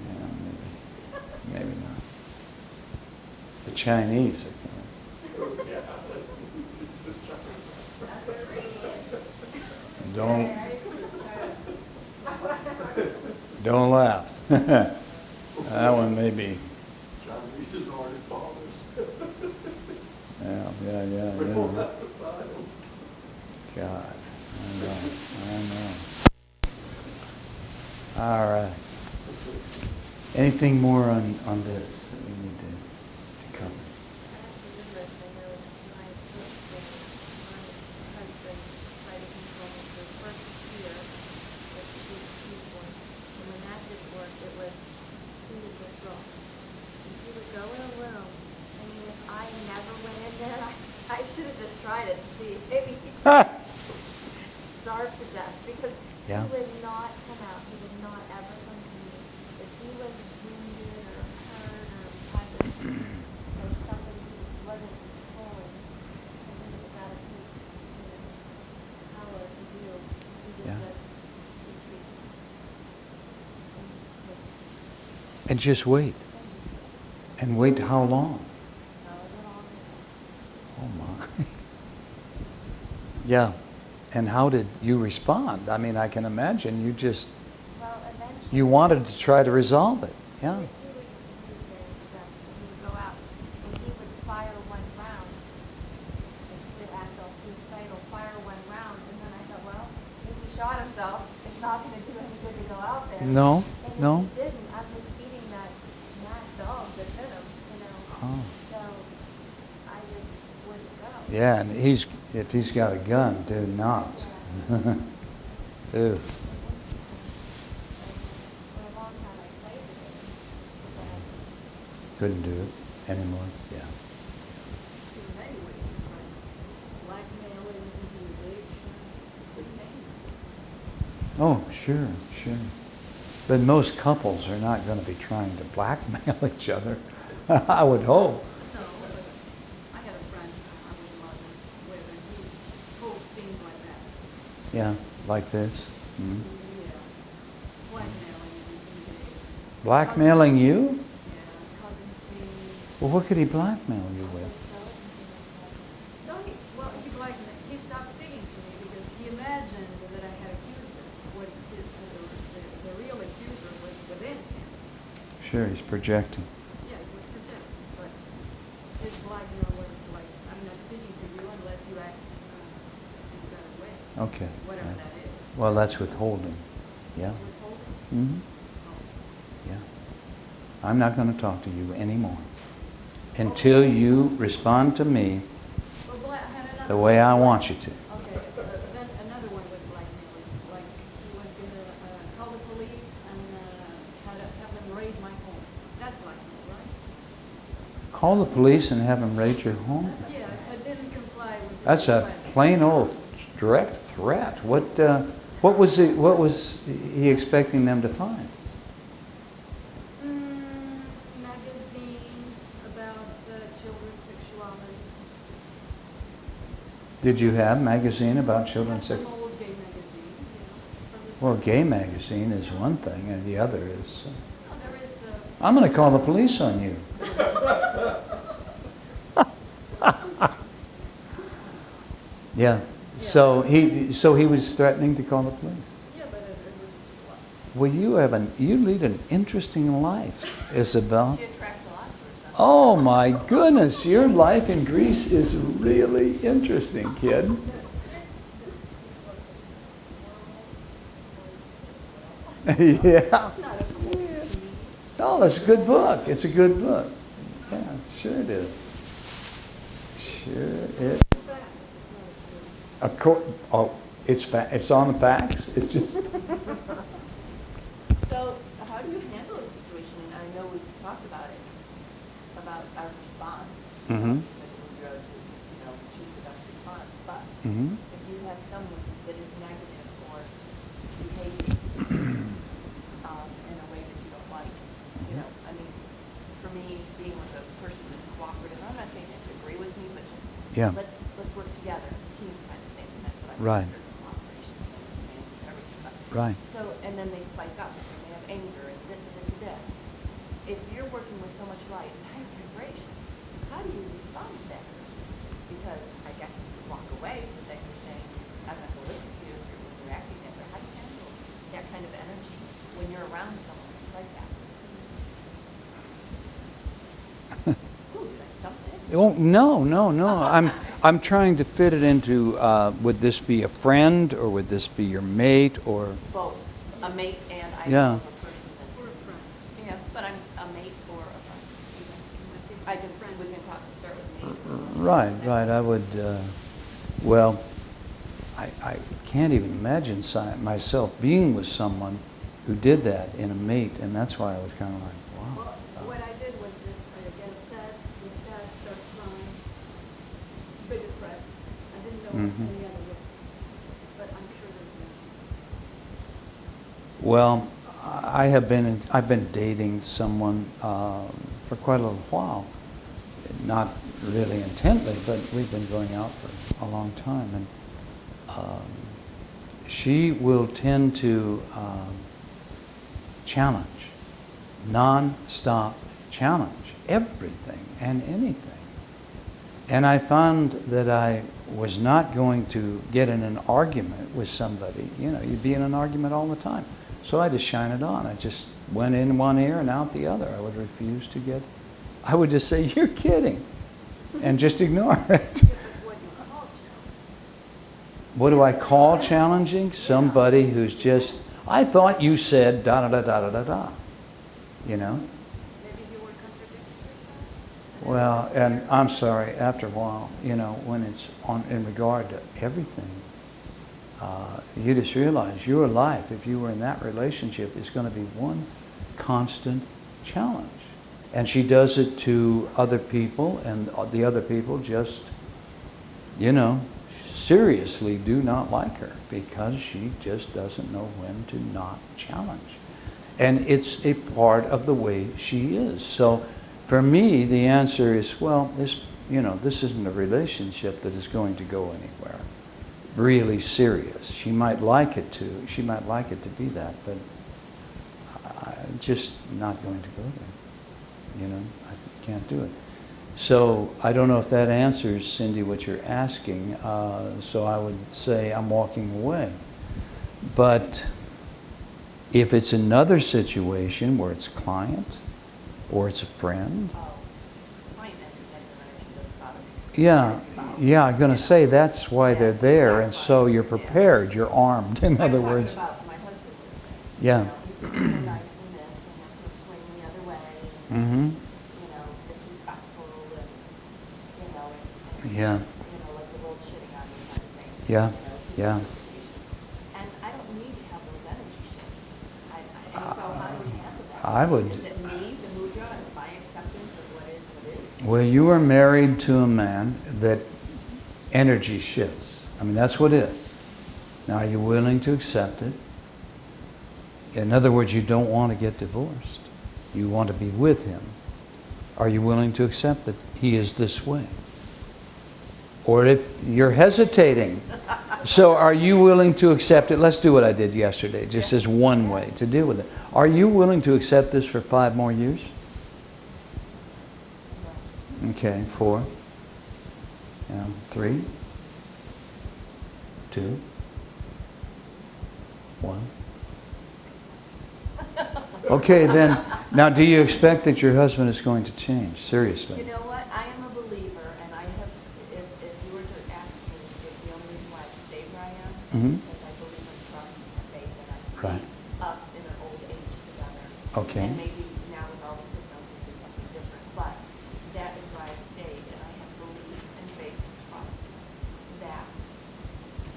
A: Yeah, maybe not. The Chinese are coming. Don't laugh. That one may be.
D: Chinese is already fathers.
A: Yeah. God, I know. All right. Anything more on this that we need to cover? Yeah.
B: He would not come out. He would not ever come to me. If he was wounded or hurt or had this, or something he wasn't controlling, something that was out of his, power to do, he would
A: Yeah.
B: just retreat. And just quit.
A: And just wait. And wait how long? Oh my. Yeah. And how did you respond? I mean, I can imagine you just,
B: Well, eventually.
A: you wanted to try to resolve it. Yeah.
B: He would very intense. He would go out and he would fire one round. And he would act all suicidal, fire one round. And then I thought, well, if he shot himself, it's not going to do any good to go out there.
A: No,
B: And
A: no.
B: if he didn't, I was feeding that mad dog that bit him,
A: Oh.
B: So I just wouldn't go.
A: Yeah, and if he's got a gun, do not. Ew.
B: For a long time I played with it. But then I just
A: Couldn't do it anymore. Yeah.
C: In many ways, it's like blackmailing, intimidation, detainment.
A: Oh, sure, sure. But most couples are not going to be trying to blackmail each other. I would hope.
C: No, but I had a friend I was in love with, and he pulled scenes like that.
A: Yeah, like this. Mhm.
C: Yeah. Blackmailing and intimidating.
A: Blackmailing you?
C: Yeah, causing scenes.
A: Well, what could he blackmail you with?
C: No, he stopped speaking to me because he imagined that I had accused him. What the real accuser was within him.
A: Sure, he's projecting.
C: Yeah, it was projected, but his blackmail was like, I'm not speaking to you unless you act in a better way.
A: Okay.
C: Whatever
A: Yeah.
C: that is.
A: Well, that's withholding. Yeah.
C: Withholding?
A: Hmm. Yeah. I'm not going to talk to you anymore until you respond to me
C: Well, I had another
A: the way I want you to.
C: Okay, then another one was blackmailing. Like, he was gonna call the police and have them raid my home. That's blackmail, right?
A: Call the police and have them raid your home?
C: Yeah, I didn't comply with the
A: That's a
C: request.
A: plain old direct threat. What was he expecting them to find?
C: Magazines about children's sexuality.
A: Did you have a magazine about children's
C: Some
A: sex?
C: old gay magazine, from the
A: Well, gay magazine is one thing, and the other is.
C: Oh, there is
A: I'm going to call the police on you. Yeah. So he was threatening to call the police.
C: yeah, but it was
A: Well, you lead an interesting life, Isabel.
B: She attracts a lot to herself.
A: Oh my goodness, your life in Greece is really interesting, kid. Yeah. Oh, it's a good book. It's a good book. Yeah, sure it is. Sure it. Oh, it's on the facts. It's just.
B: So, how do you handle a situation? And I know we've talked about it, about our response.
A: Mm-hmm.
B: That we go to, choose the best response. But
A: Mm-hmm.
B: if you have someone that is negative or behaving in a way that you don't like, I mean, for me, being with a person that's cooperative, I'm not saying they have to agree with me, but just
A: Yeah.
B: let's work together, team kind of thing. That's what I
A: Right.
B: consider cooperation, understanding everything. But
A: Right.
B: so, and then they spike up, and they have anger, and da. If you're working with so much light and high vibration, how do you respond to that? Because I guess if you walk away, but then you're saying, I'm not going to listen to you if you're reacting that way. How do you handle that kind of energy when you're around someone that's like that? Ooh, did I stump it?
A: Oh no! I'm trying to fit it into. Would this be a friend or would this be your mate or?
B: Both, a mate and I
A: Yeah.
B: know a person that's.
C: Or a friend.
B: Yeah, but I'm a mate or a friend. Either. I can, we can talk, start with me.
A: Right. I would. Well, I can't even imagine myself being with someone who did that in a mate, and that's why I was kind of like, wow.
C: Well, what I did was just, I get upset, start crying, bit depressed. I didn't know
A: Mhm.
C: any other way. But I'm sure there's no.
A: Well, I've been dating someone for quite a little while. Not really intently, but we've been going out for a long time. And she will tend to challenge, non-stop challenge everything and anything. And I found that I was not going to get in an argument with somebody. You know, you'd be in an argument all the time. So I just shine it on. I just went in one ear and out the other. I would refuse to get, I would just say, "You're kidding," and just ignore it. What do I call challenging? Somebody who's just, "I thought you said da da da da da da da." You know?
C: Maybe you were contradicting yourself?
A: Well, and I'm sorry, after a while, you know, when it's in regard to everything, you just realize your life, if you were in that relationship, is going to be one constant challenge. And she does it to other people, and the other people just, you know, seriously do not like her because she just doesn't know when to not challenge. And it's a part of the way she is. So for me, the answer is, well, this isn't a relationship that is going to go anywhere really serious. She might like it to be that, but I'm just not going to go there. You know, I can't do it. So I don't know if that answers, Cindy, what you're asking. So I would say I'm walking away. But if it's another situation where it's client or it's a friend, yeah, I'm going to say that's why they're there, and so you're prepared, you're armed, in other words.
B: My husband would say.
A: Yeah.
B: You know, you're nice in this, and have to swing the other way.
A: Mm-hmm.
B: You know, disrespectful, and you know, and
A: Yeah.
B: you know, like the world shitting on you kind of thing.
A: Yeah.
B: You know,
A: Yeah.
B: and I don't need to have those energy shifts. And so how do we handle that?
A: I would.
B: Is it me, the mudra, and my acceptance of what is what is?
A: Well, you are married to a man that energy shifts. I mean, that's what it is. Now, are you willing to accept it? In other words, you don't want to get divorced. You want to be with him. Are you willing to accept that he is this way? Or if you're hesitating, so are you willing to accept it? Let's do what I did yesterday, just as one way to deal with it. Are you willing to accept this for 5 more years? Okay, 4. 3. 2. 1. Okay, then, now do you expect that your husband is going to change? Seriously.
B: You know what? I am a believer, and I have, if you were to ask me if the only reason why I stayed where I am,
A: Mhm.
B: is I believe in trust and have faith, and I see
A: Right.
B: us in our old age together.
A: Okay.
B: And maybe now with all this hypnosis is something different, but that is why I've stayed, and I have belief and faith and trust that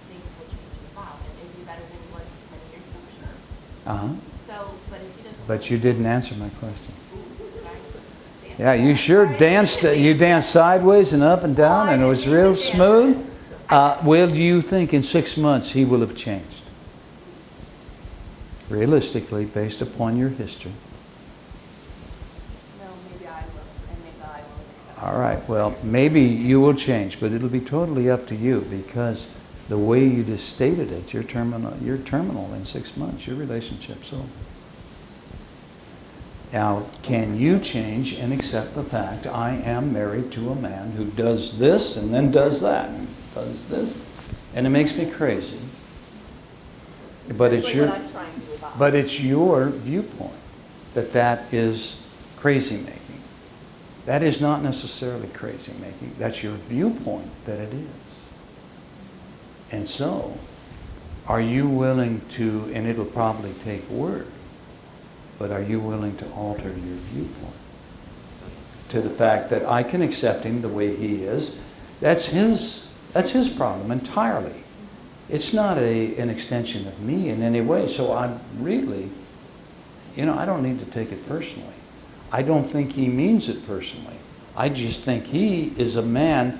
B: things will change and evolve. And is he better than he was 10 years ago? Sure.
A: Uh-huh.
B: So, but if he doesn't.
A: But you didn't answer my question.
B: Dance.
A: Yeah, you sure danced. You danced sideways and up and down, and it was real smooth. Well, do you think in 6 months he will have changed? Realistically, based upon your history.
B: No, maybe I will, and maybe I will accept.
A: All right, well, maybe you will change, but it'll be totally up to you because the way you just stated it, you're terminal in 6 months, your relationship's over. Now, can you change and accept the fact I am married to a man who does this and then does that and does this, and it makes me crazy. But it's
B: Actually,
A: your,
B: what I'm trying to evolve.
A: but it's your viewpoint that is crazy making. That is not necessarily crazy making. That's your viewpoint that it is. And so, are you willing to, and it'll probably take work, but are you willing to alter your viewpoint to the fact that I can accept him the way he is? That's his problem entirely. It's not an extension of me in any way. So I'm really, I don't need to take it personally. I don't think he means it personally. I just think he is a man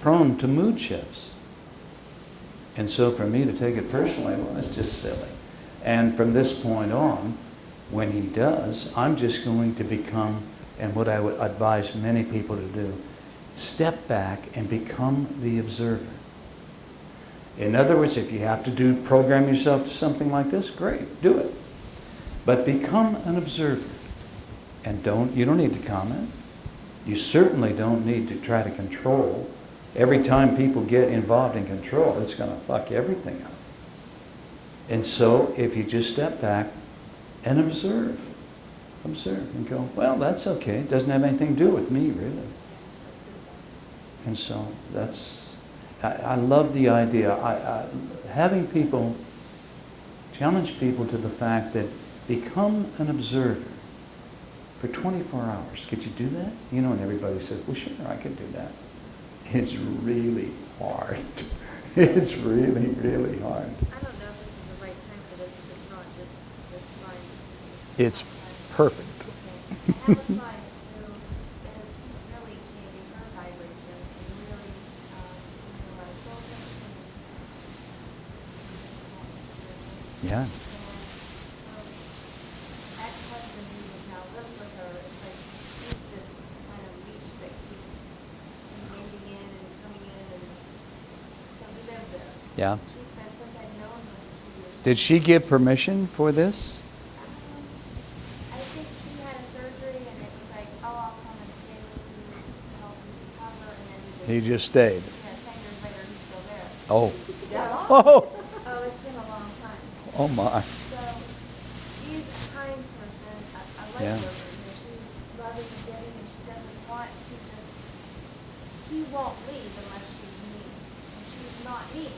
A: prone to mood shifts. And so for me to take it personally, well, it's just silly. And from this point on, when he does, I'm just going to become, and what I would advise many people to do, step back and become the observer. In other words, if you have to program yourself to something like this, great, do it. But become an observer. And you don't need to comment. You certainly don't need to try to control. Every time people get involved in control, it's going to fuck everything up. And so if you just step back and observe and go, well, that's okay. It doesn't have anything to do with me, really. And so I love the idea. Having people, challenge people to the fact that become an observer for 24 hours. Could you do that? You know, and everybody says, well, sure, I could do that. It's really hard. It's really, really hard.
B: I don't know if this is the right time for this, if it's not just fine.
A: It's perfect.
B: Okay. I have a client who is really changing her vibration and really doing a lot of soul searching.
A: Yeah.
B: And her ex-husband who now lives with her, it's like he's this kind of leech that keeps invading in and coming in, and so he lives there.
A: Yeah.
B: She's been, since I've known her for 2 years.
A: Did she give permission for this?
B: I think she had a surgery and it was like, oh, I'll come and stay with you to help you recover, and then
A: He just stayed.
B: yeah, 10 years later, he's still there.
A: Oh.
B: Yeah.
A: Oh.
B: Oh, it's been a long time.
A: Oh my.
B: So she's a kind person. I like
A: Yeah.
B: her. She's loving and giving, and she doesn't want to just. He won't leave unless she's mean, and she's not mean.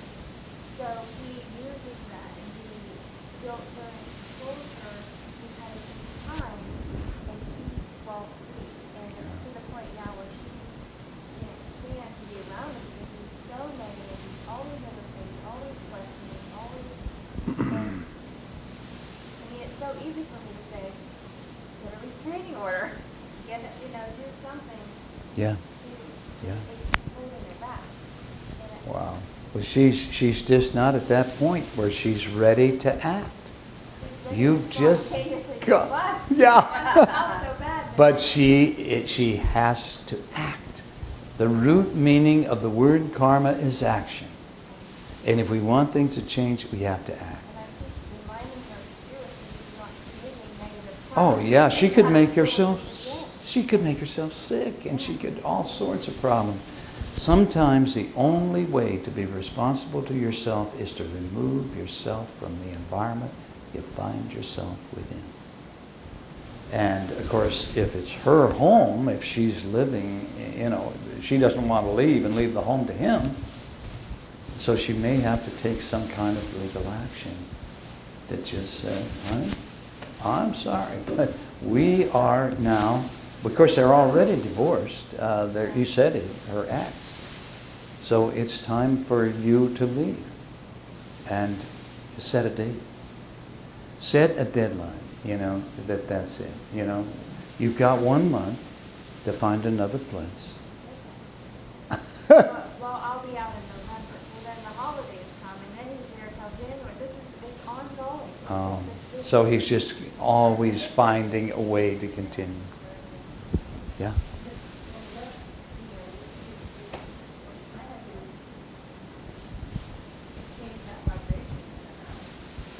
B: So he uses that, and he guilts her and controls her because he's kind, and he won't leave. And it's to the point now where she can't stand to be around him because he's so negative. He's always everything, always questioning, always. I mean, it's so easy for me to say, get a restraining order, do something
A: Yeah.
B: to
A: Yeah.
B: holding it back. And
A: Wow. Well, she's just not at that point where she's ready to act.
B: she's ready
A: You've
B: to
A: just
B: spontaneously
A: got-
B: bust.
A: Yeah.
B: I felt so bad.
A: But she has to act. The root meaning of the word karma is action. And if we want things to change, we have to act.
B: And I keep reminding her to do it so she's not creating negative
A: Oh
B: karma.
A: yeah, she could make herself
B: Yes.
A: sick, and she could all sorts of problems. Sometimes the only way to be responsible to yourself is to remove yourself from the environment you find yourself within. And of course, if it's her home, if she's living, she doesn't want to leave and leave the home to him, so she may have to take some kind of legal action that just says, honey, I'm sorry, but we are now, of course they're already divorced, you said it, her ex. So it's time for you to leave and set a date. Set a deadline, that's it. You've got 1 month to find another place.
B: Well, I'll be out in November. Well, then the holidays come, and then he's there till January. It's ongoing.
A: Oh,
B: This-
A: so he's just always finding a way to continue. Yeah.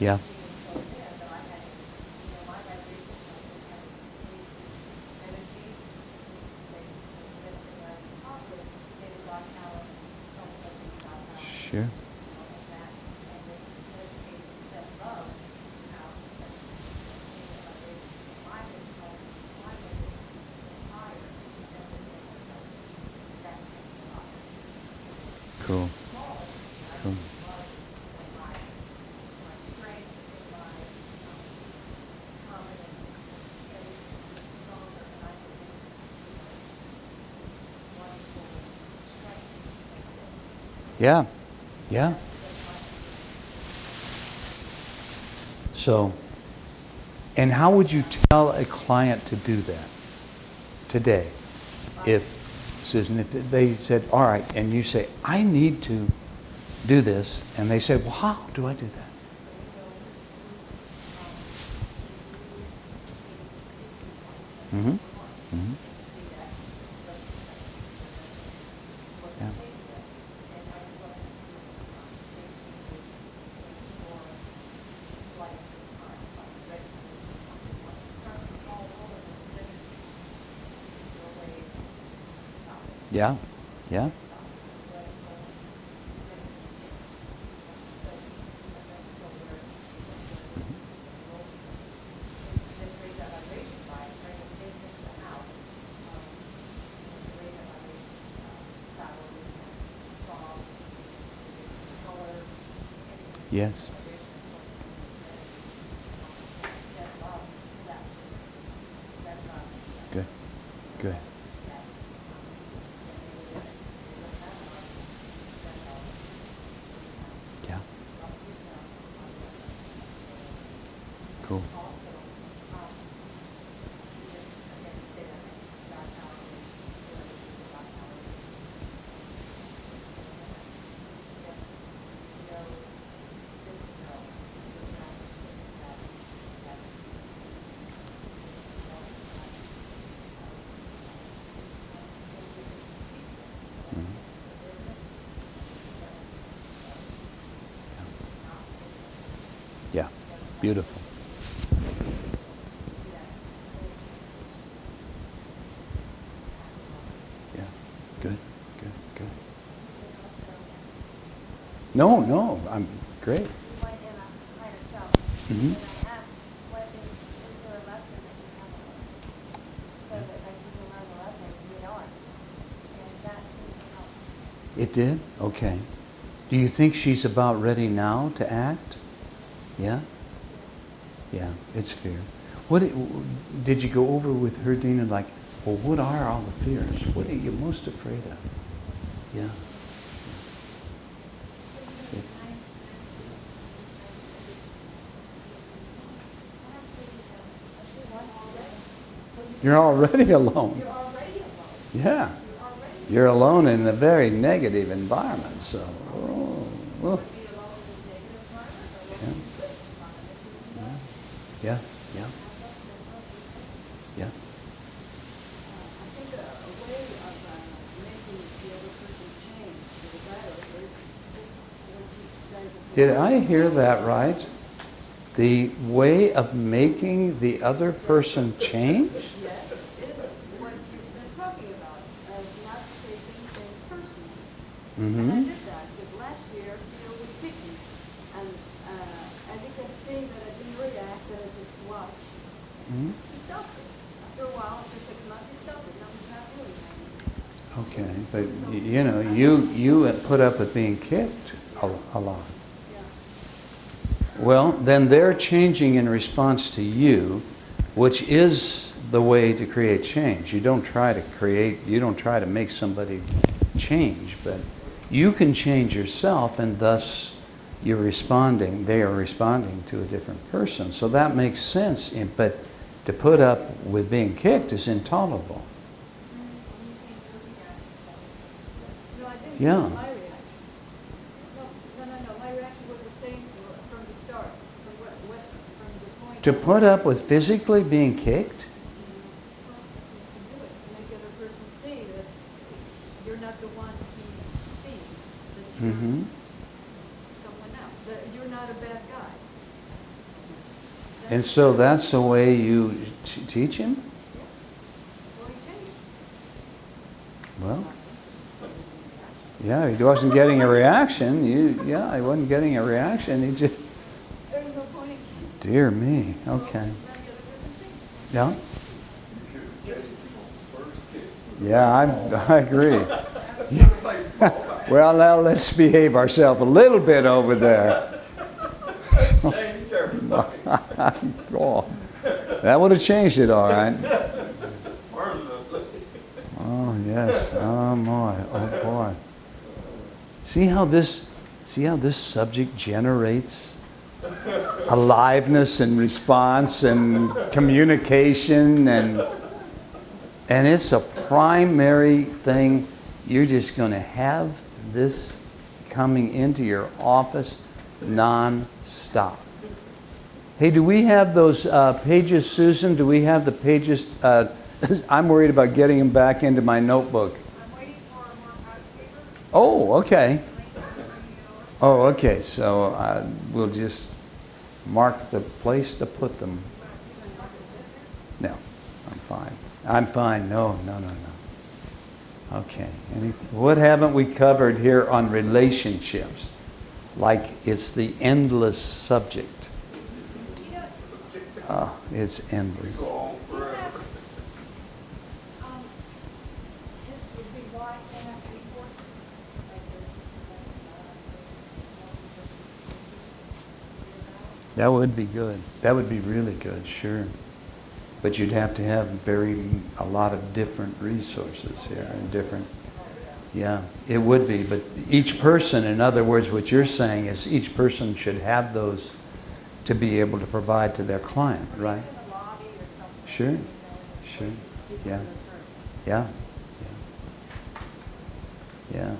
A: Yeah. Sure. Cool. Cool. Yeah. Yeah. So, and how would you tell a client to do that today? If, Susan, if they said, all right, and you say, I need to do this, and they say, well, how do I do that? Mm-hmm.
C: more.
A: Mm-hmm.
C: And to see that what
A: Yeah.
C: they take it. And I was looking to make changes for like this time, like ready to like start to all over the things the way stop it.
A: Yeah. Yeah.
C: Stop it. But ready to change. So so we're just raise that vibration by trying to take into the house. Raise that vibration, travel, sense, song, color, anything.
A: Yes.
C: Vibration is what set love to that person. Set love.
A: Good. Good.
C: That, that they don't have love. Set love.
A: Yeah.
C: Love yourself.
A: Cool.
C: Also, just again, say that God power, God power. Just know, just to know,
A: Mhm. Yeah. Beautiful. Yeah. Good. Good. Good. No, no. I'm great.
E: You went in a higher self.
A: Mhm.
E: And I asked, what is there a lesson that you haven't learned? So that like you can learn the lesson, you know it. And that seems to help.
A: It did? Okay. Do you think she's about ready now to act? Yeah? Yeah, it's fair. What did you go over with her, Dina? Like, well, what are all the fears? What are you most afraid of? Yeah. You're already alone.
B: You're already alone.
A: Yeah.
B: You're already
A: You're alone in a very negative environment, so. Oh, oh. Yeah. Yeah. Yeah. Yeah.
C: I think a way of making the other person change for the better is what you guys have
A: Did I hear that right? The way of making the other person change?
C: Yes, is what you've been talking about, not taking things personally. And I
A: Mm-hmm.
C: did that, because last year, Peter was picky, and I think I'm seeing that I didn't react, that I just watched.
A: Mm-hmm.
C: He stopped it. After a while, after 6 months, he stopped it. Now he's not doing it.
A: Okay, but you know, you put up with being kicked a lot.
C: Yeah.
A: Well, then they're changing in response to you, which is the way to create change. You don't try to make somebody change, but you can change yourself, and thus they are responding to a different person. So that makes sense, but to put up with being kicked is intolerable.
C: No, I didn't
A: Yeah.
C: do my reaction. No. My reaction was the same from the start, from the point.
A: To put up with physically being kicked?
C: To do it, to make the other person see that you're not the one he's seeing, that you're
A: Mm-hmm.
C: someone else, that you're not a bad guy.
A: And so that's the way you teach him?
C: Well, he changed.
A: Well, yeah, he wasn't getting a reaction. He wasn't getting a reaction. He just,
C: There's no point in
A: dear me, okay.
C: let the other person see.
A: Yeah?
D: You should have chased people first kick.
A: Yeah, I agree.
D: Everybody's fault.
A: Well, now let's behave ourselves a little bit over there.
D: Changed everything.
A: Oh, that would have changed it, all right.
D: Permanently.
A: Oh, yes. Oh, boy. Oh, boy. See how this subject generates aliveness and response and communication, and it's a primary thing. You're just going to have this coming into your office non-stop. Hey, do we have those pages, Susan? Do we have the pages I'm worried about getting them back into my notebook.
C: I'm waiting for more product paper.
A: Oh, okay.
C: Bring it over.
A: Oh, okay. So we'll just mark the place to put them. No, I'm fine. I'm fine. No. Okay. What haven't we covered here on relationships? Like it's the endless subject. It's endless.
D: Go on
C: Do you
D: forever.
C: have, would it be wise to have resources?
A: That would be good. That would be really good, sure. But you'd have to have a lot of different resources here and different, yeah, it would be. But each person, in other words, what you're saying is each person should have those to be able to provide to their client, right?
C: In the lobby or something.
A: Sure, sure, yeah, yeah, yeah.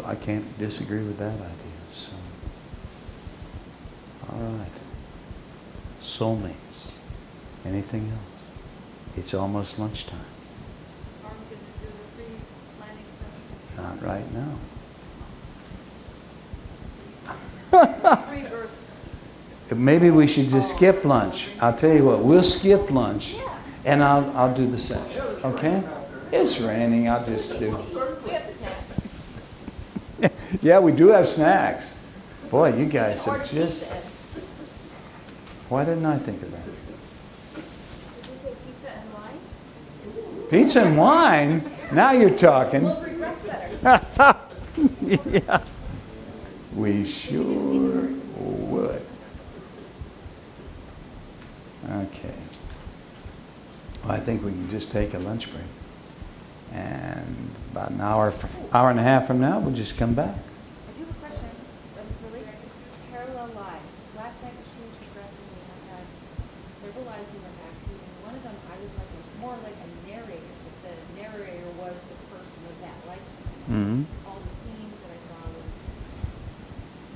A: I can't disagree with that idea, so. All right. Soulmates. Anything else? It's almost lunchtime.
C: Are we going to do the pre-planning session?
A: Not right now.
C: Three births.
A: Maybe we should just skip lunch. I'll tell you what, we'll skip lunch and I'll do the session. Okay? It's raining, I'll just do.
C: We have snacks.
A: Yeah, we do have snacks. Boy, you guys
C: Or
A: have just.
C: pizza.
A: Why didn't I think of that?
E: Did you say pizza and wine?
A: Pizza and wine? Now you're talking.
C: We'll regress better.
A: Yeah. We sure would. Okay. Well, I think we can just take a lunch break. And about an hour and a half from now, we'll just come back.
B: I do have a question that was related to parallel lives. Last night when she was progressing, we had several lives we went back to, and one of them I was like more like a narrator, but the narrator was the person of that lifetime.
A: Mm-hmm.
B: All the scenes that I saw was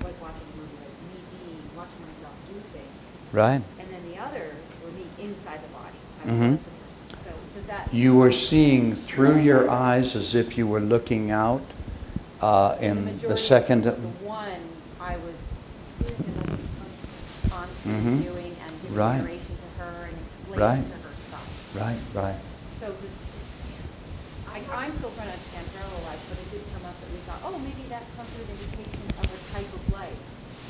B: like watching a movie, like me watching myself do things.
A: Right.
B: And then the others were me inside the body. I
A: Mhm.
B: was the person. So does that...
A: You were seeing through your eyes as if you were looking out in the
B: majority
A: second.
B: of the one I was on screen
A: Mhm.
B: viewing and giving
A: Right.
B: narration to her and explaining
A: Right.
B: to her stuff.
A: Right.
B: So I'm still trying to understand parallel life, but it did come up that we thought, oh, maybe that's some sort of indication of a type of life.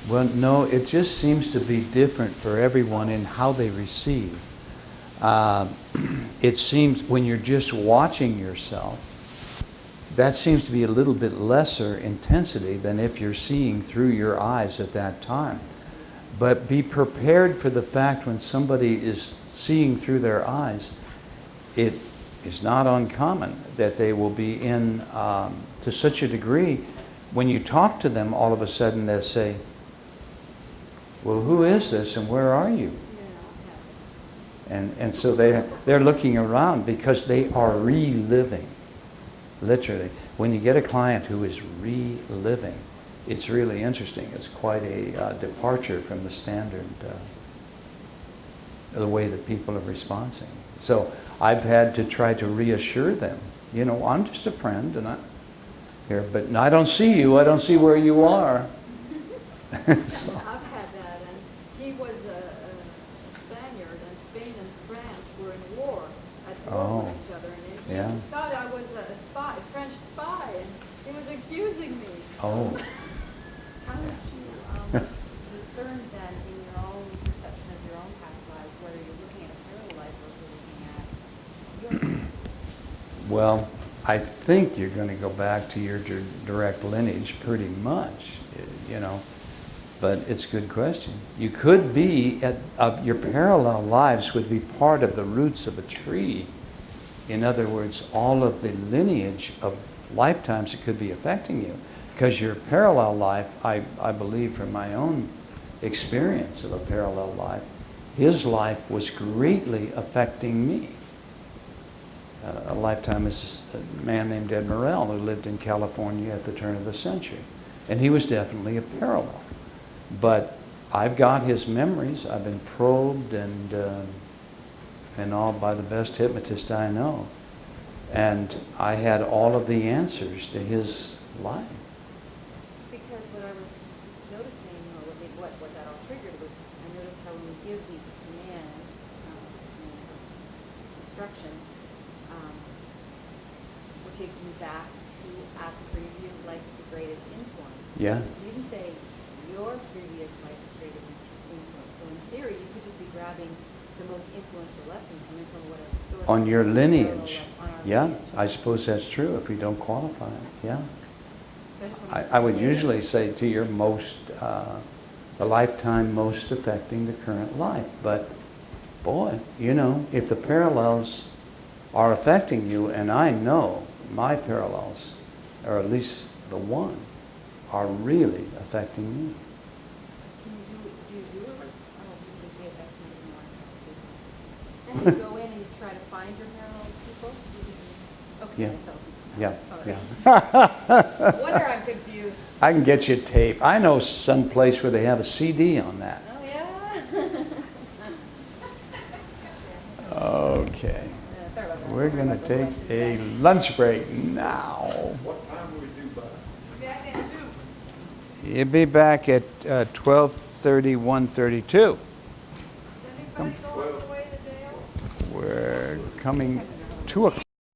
A: Well, no, it just seems to be different for everyone in how they receive. It seems when you're just watching yourself, that seems to be a little bit lesser intensity than if you're seeing through your eyes at that time. But be prepared for the fact when somebody is seeing through their eyes, it is not uncommon that they will be in, to such a degree, when you talk to them, all of a sudden they'll say, well, who is this and where are you? And so they're looking around because they are reliving, literally. When you get a client who is reliving, it's really interesting. It's quite a departure from the standard, the way that people are responding. So I've had to try to reassure them, you know, I'm just a friend and I'm here, but I don't see you. I don't see where you are. So.
C: I've had that, and he was a Spaniard, and Spain and France were in war, at war with each other, and he
A: yeah.
C: thought I was a spy, a French spy, and he was accusing me.
A: Oh.
B: How would you discern then in your own perception of your own past lives whether you're looking at a parallel life or if you're looking at your
A: Well, I think you're going to go back to your direct lineage pretty much, you know, but it's a good question. You could be, your parallel lives would be part of the roots of a tree. In other words, all of the lineage of lifetimes that could be affecting you. Because your parallel life, I believe from my own experience of a parallel life, his life was greatly affecting me. A lifetime is a man named Ed Morrell who lived in California at the turn of the century. And he was definitely a parallel. But I've got his memories. I've been probed and and all by the best hypnotist I know. And I had all of the answers to his life.
B: Because what I was noticing, or what that all triggered was, I noticed how when we give the command, instruction, we're taking you back to a previous life of the greatest influence.
A: Yeah.
B: You didn't say your previous life of greatest influence. So in theory, you could just be grabbing the most influential lesson coming from whatever source.
A: On your lineage.
B: On our
A: Yeah,
B: lineage.
A: I suppose that's true if we don't qualify it. Yeah.
B: So just wanted to
A: I would
B: clear.
A: usually say to your most, the lifetime most affecting the current life. But boy, you know, if the parallels are affecting you, and I know my parallels, or at least the one, are really affecting me.
B: Can you do it? Oh, you can get that's not even more. And you go in and you try to find your parallel people? Okay,
A: Yeah.
B: I fell asleep.
A: Yeah,
B: Sorry.
A: yeah.
B: Wonder I'm confused.
A: I can get you tape. I know some place where they have a CD on that.
B: Oh, yeah?
A: Okay.
B: Yeah, sorry about that.
A: We're going to take a lunch break now.
D: What time will we do by?
C: Back at 2.
A: You'll be back at 12:30, 1:32.
C: Is anybody going all the way to Dale?
A: We're coming 2 o'clock.